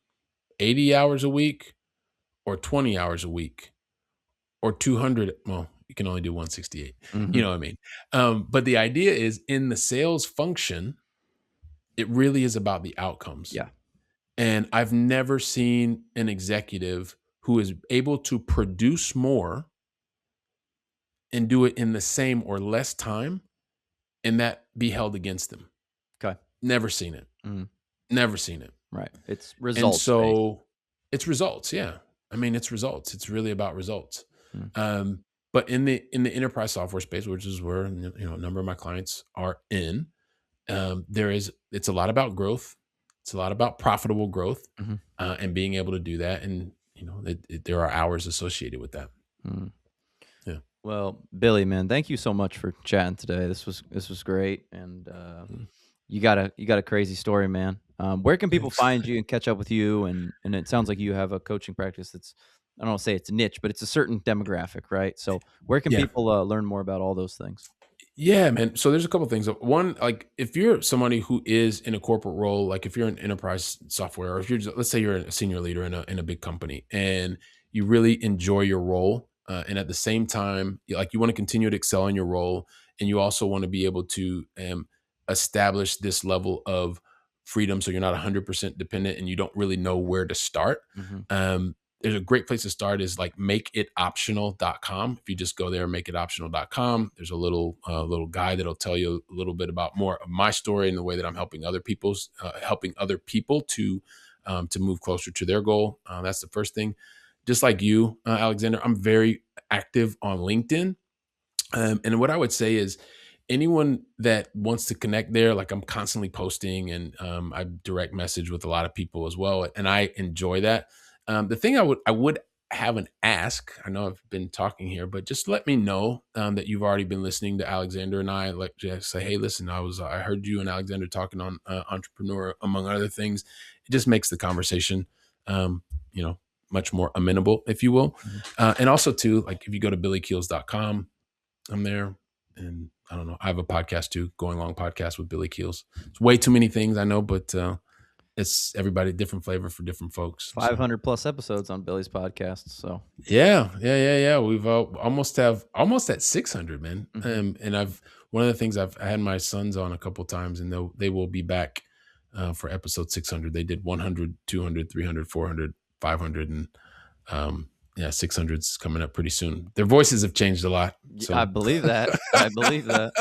80 hours a week or 20 hours a week or 200, well, you can only do 168. You Mhm. know what I mean? But the idea is in the sales function, it really is about the outcomes. Yeah. And I've never seen an executive who is able to produce more and do it in the same or less time and that be held against them. Okay. Never seen it. Mhm. Never seen it. Right. It's And results based. so it's results. Yeah. I mean, it's results. It's really about results. Mm. Um, but in the enterprise software space, which is where a number of my clients are in, it's a lot about growth. It's a lot about profitable growth, Mhm. and being able to do that. And there are hours associated with that. Mm. Yeah. Well, Billy, man, thank you so much for chatting today. This was great, and Mm. you got a crazy story, man. Where can people Thanks. find you and catch up with you? And it sounds like you have a coaching practice that's, I don't want to say it's niche, but it's a certain demographic, right? So where can Yeah. people learn more about all those things? Yeah, man. So there's a couple things. One, like if you're somebody who is in a corporate role, like if you're in enterprise software, or if you're let's say you're a senior leader in a big company and you really enjoy your role, and at the same time, like you want to continue to excel in your role, and you also want to be able to establish this level of freedom, so you're not 100% dependent, and you don't really know where to start. Hmm. There's a great place to start is like makeitoptional.com. If you just go there, makeitoptional.com, there's a little guide that'll tell you a little bit about more of my story and the way that I'm helping other people to move closer to their goal. That's the first thing. Just like you, Alexander, I'm very active on LinkedIn. And what I would say is anyone that wants to connect there, like I'm constantly posting and I direct message with a lot of people as well. And I enjoy that. The thing I would have an ask, I know I've been talking here, but just let me know that you've already been listening to Alexander and I. Like just say, hey, listen, I heard you and Alexander talking on Entrepreneur, among other things. It just makes the conversation, um, you know, much more amenable, if you will. Hmm. And also too, like if you go to billykeels.com, I'm there. And I don't know. I have a podcast too, Going Long Podcast with Billy Keels. It's way too many things, I know, but it's everybody different flavor for different folks. So 500 plus episodes on Billy's podcast. So, yeah. We've almost at 600, man. mhm. And I've one of the things I had my sons on a couple times, and they will be back for episode 600. They did 100, 200, 300, 400, 500, and yeah, 600's coming up pretty soon. Their voices have changed a lot, I so believe that. I believe that.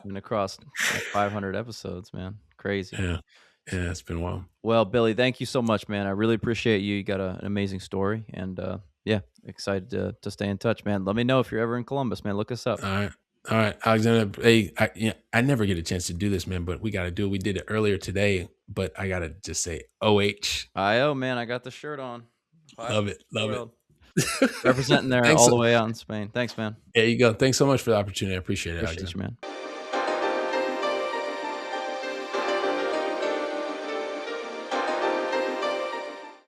And across like 500 episodes, man. Crazy. yeah, yeah, it's been a while. Well, Billy, thank you so much, man. I really appreciate you. You got an amazing story, and yeah, excited to stay in touch, man. Let me know if you're ever in Columbus, man. Look us up. All right, Alexander. Hey, I never get a chance to do this, man, but we got to do it. We did it earlier today, but I gotta just say, OH, IO, man. I got the shirt on. Paved love it, the love it. world. Representing there Thanks. all the way out in Spain. Thanks, man. There you go. Thanks so much for the opportunity. I appreciate it, Appreciate Alexander. you, man.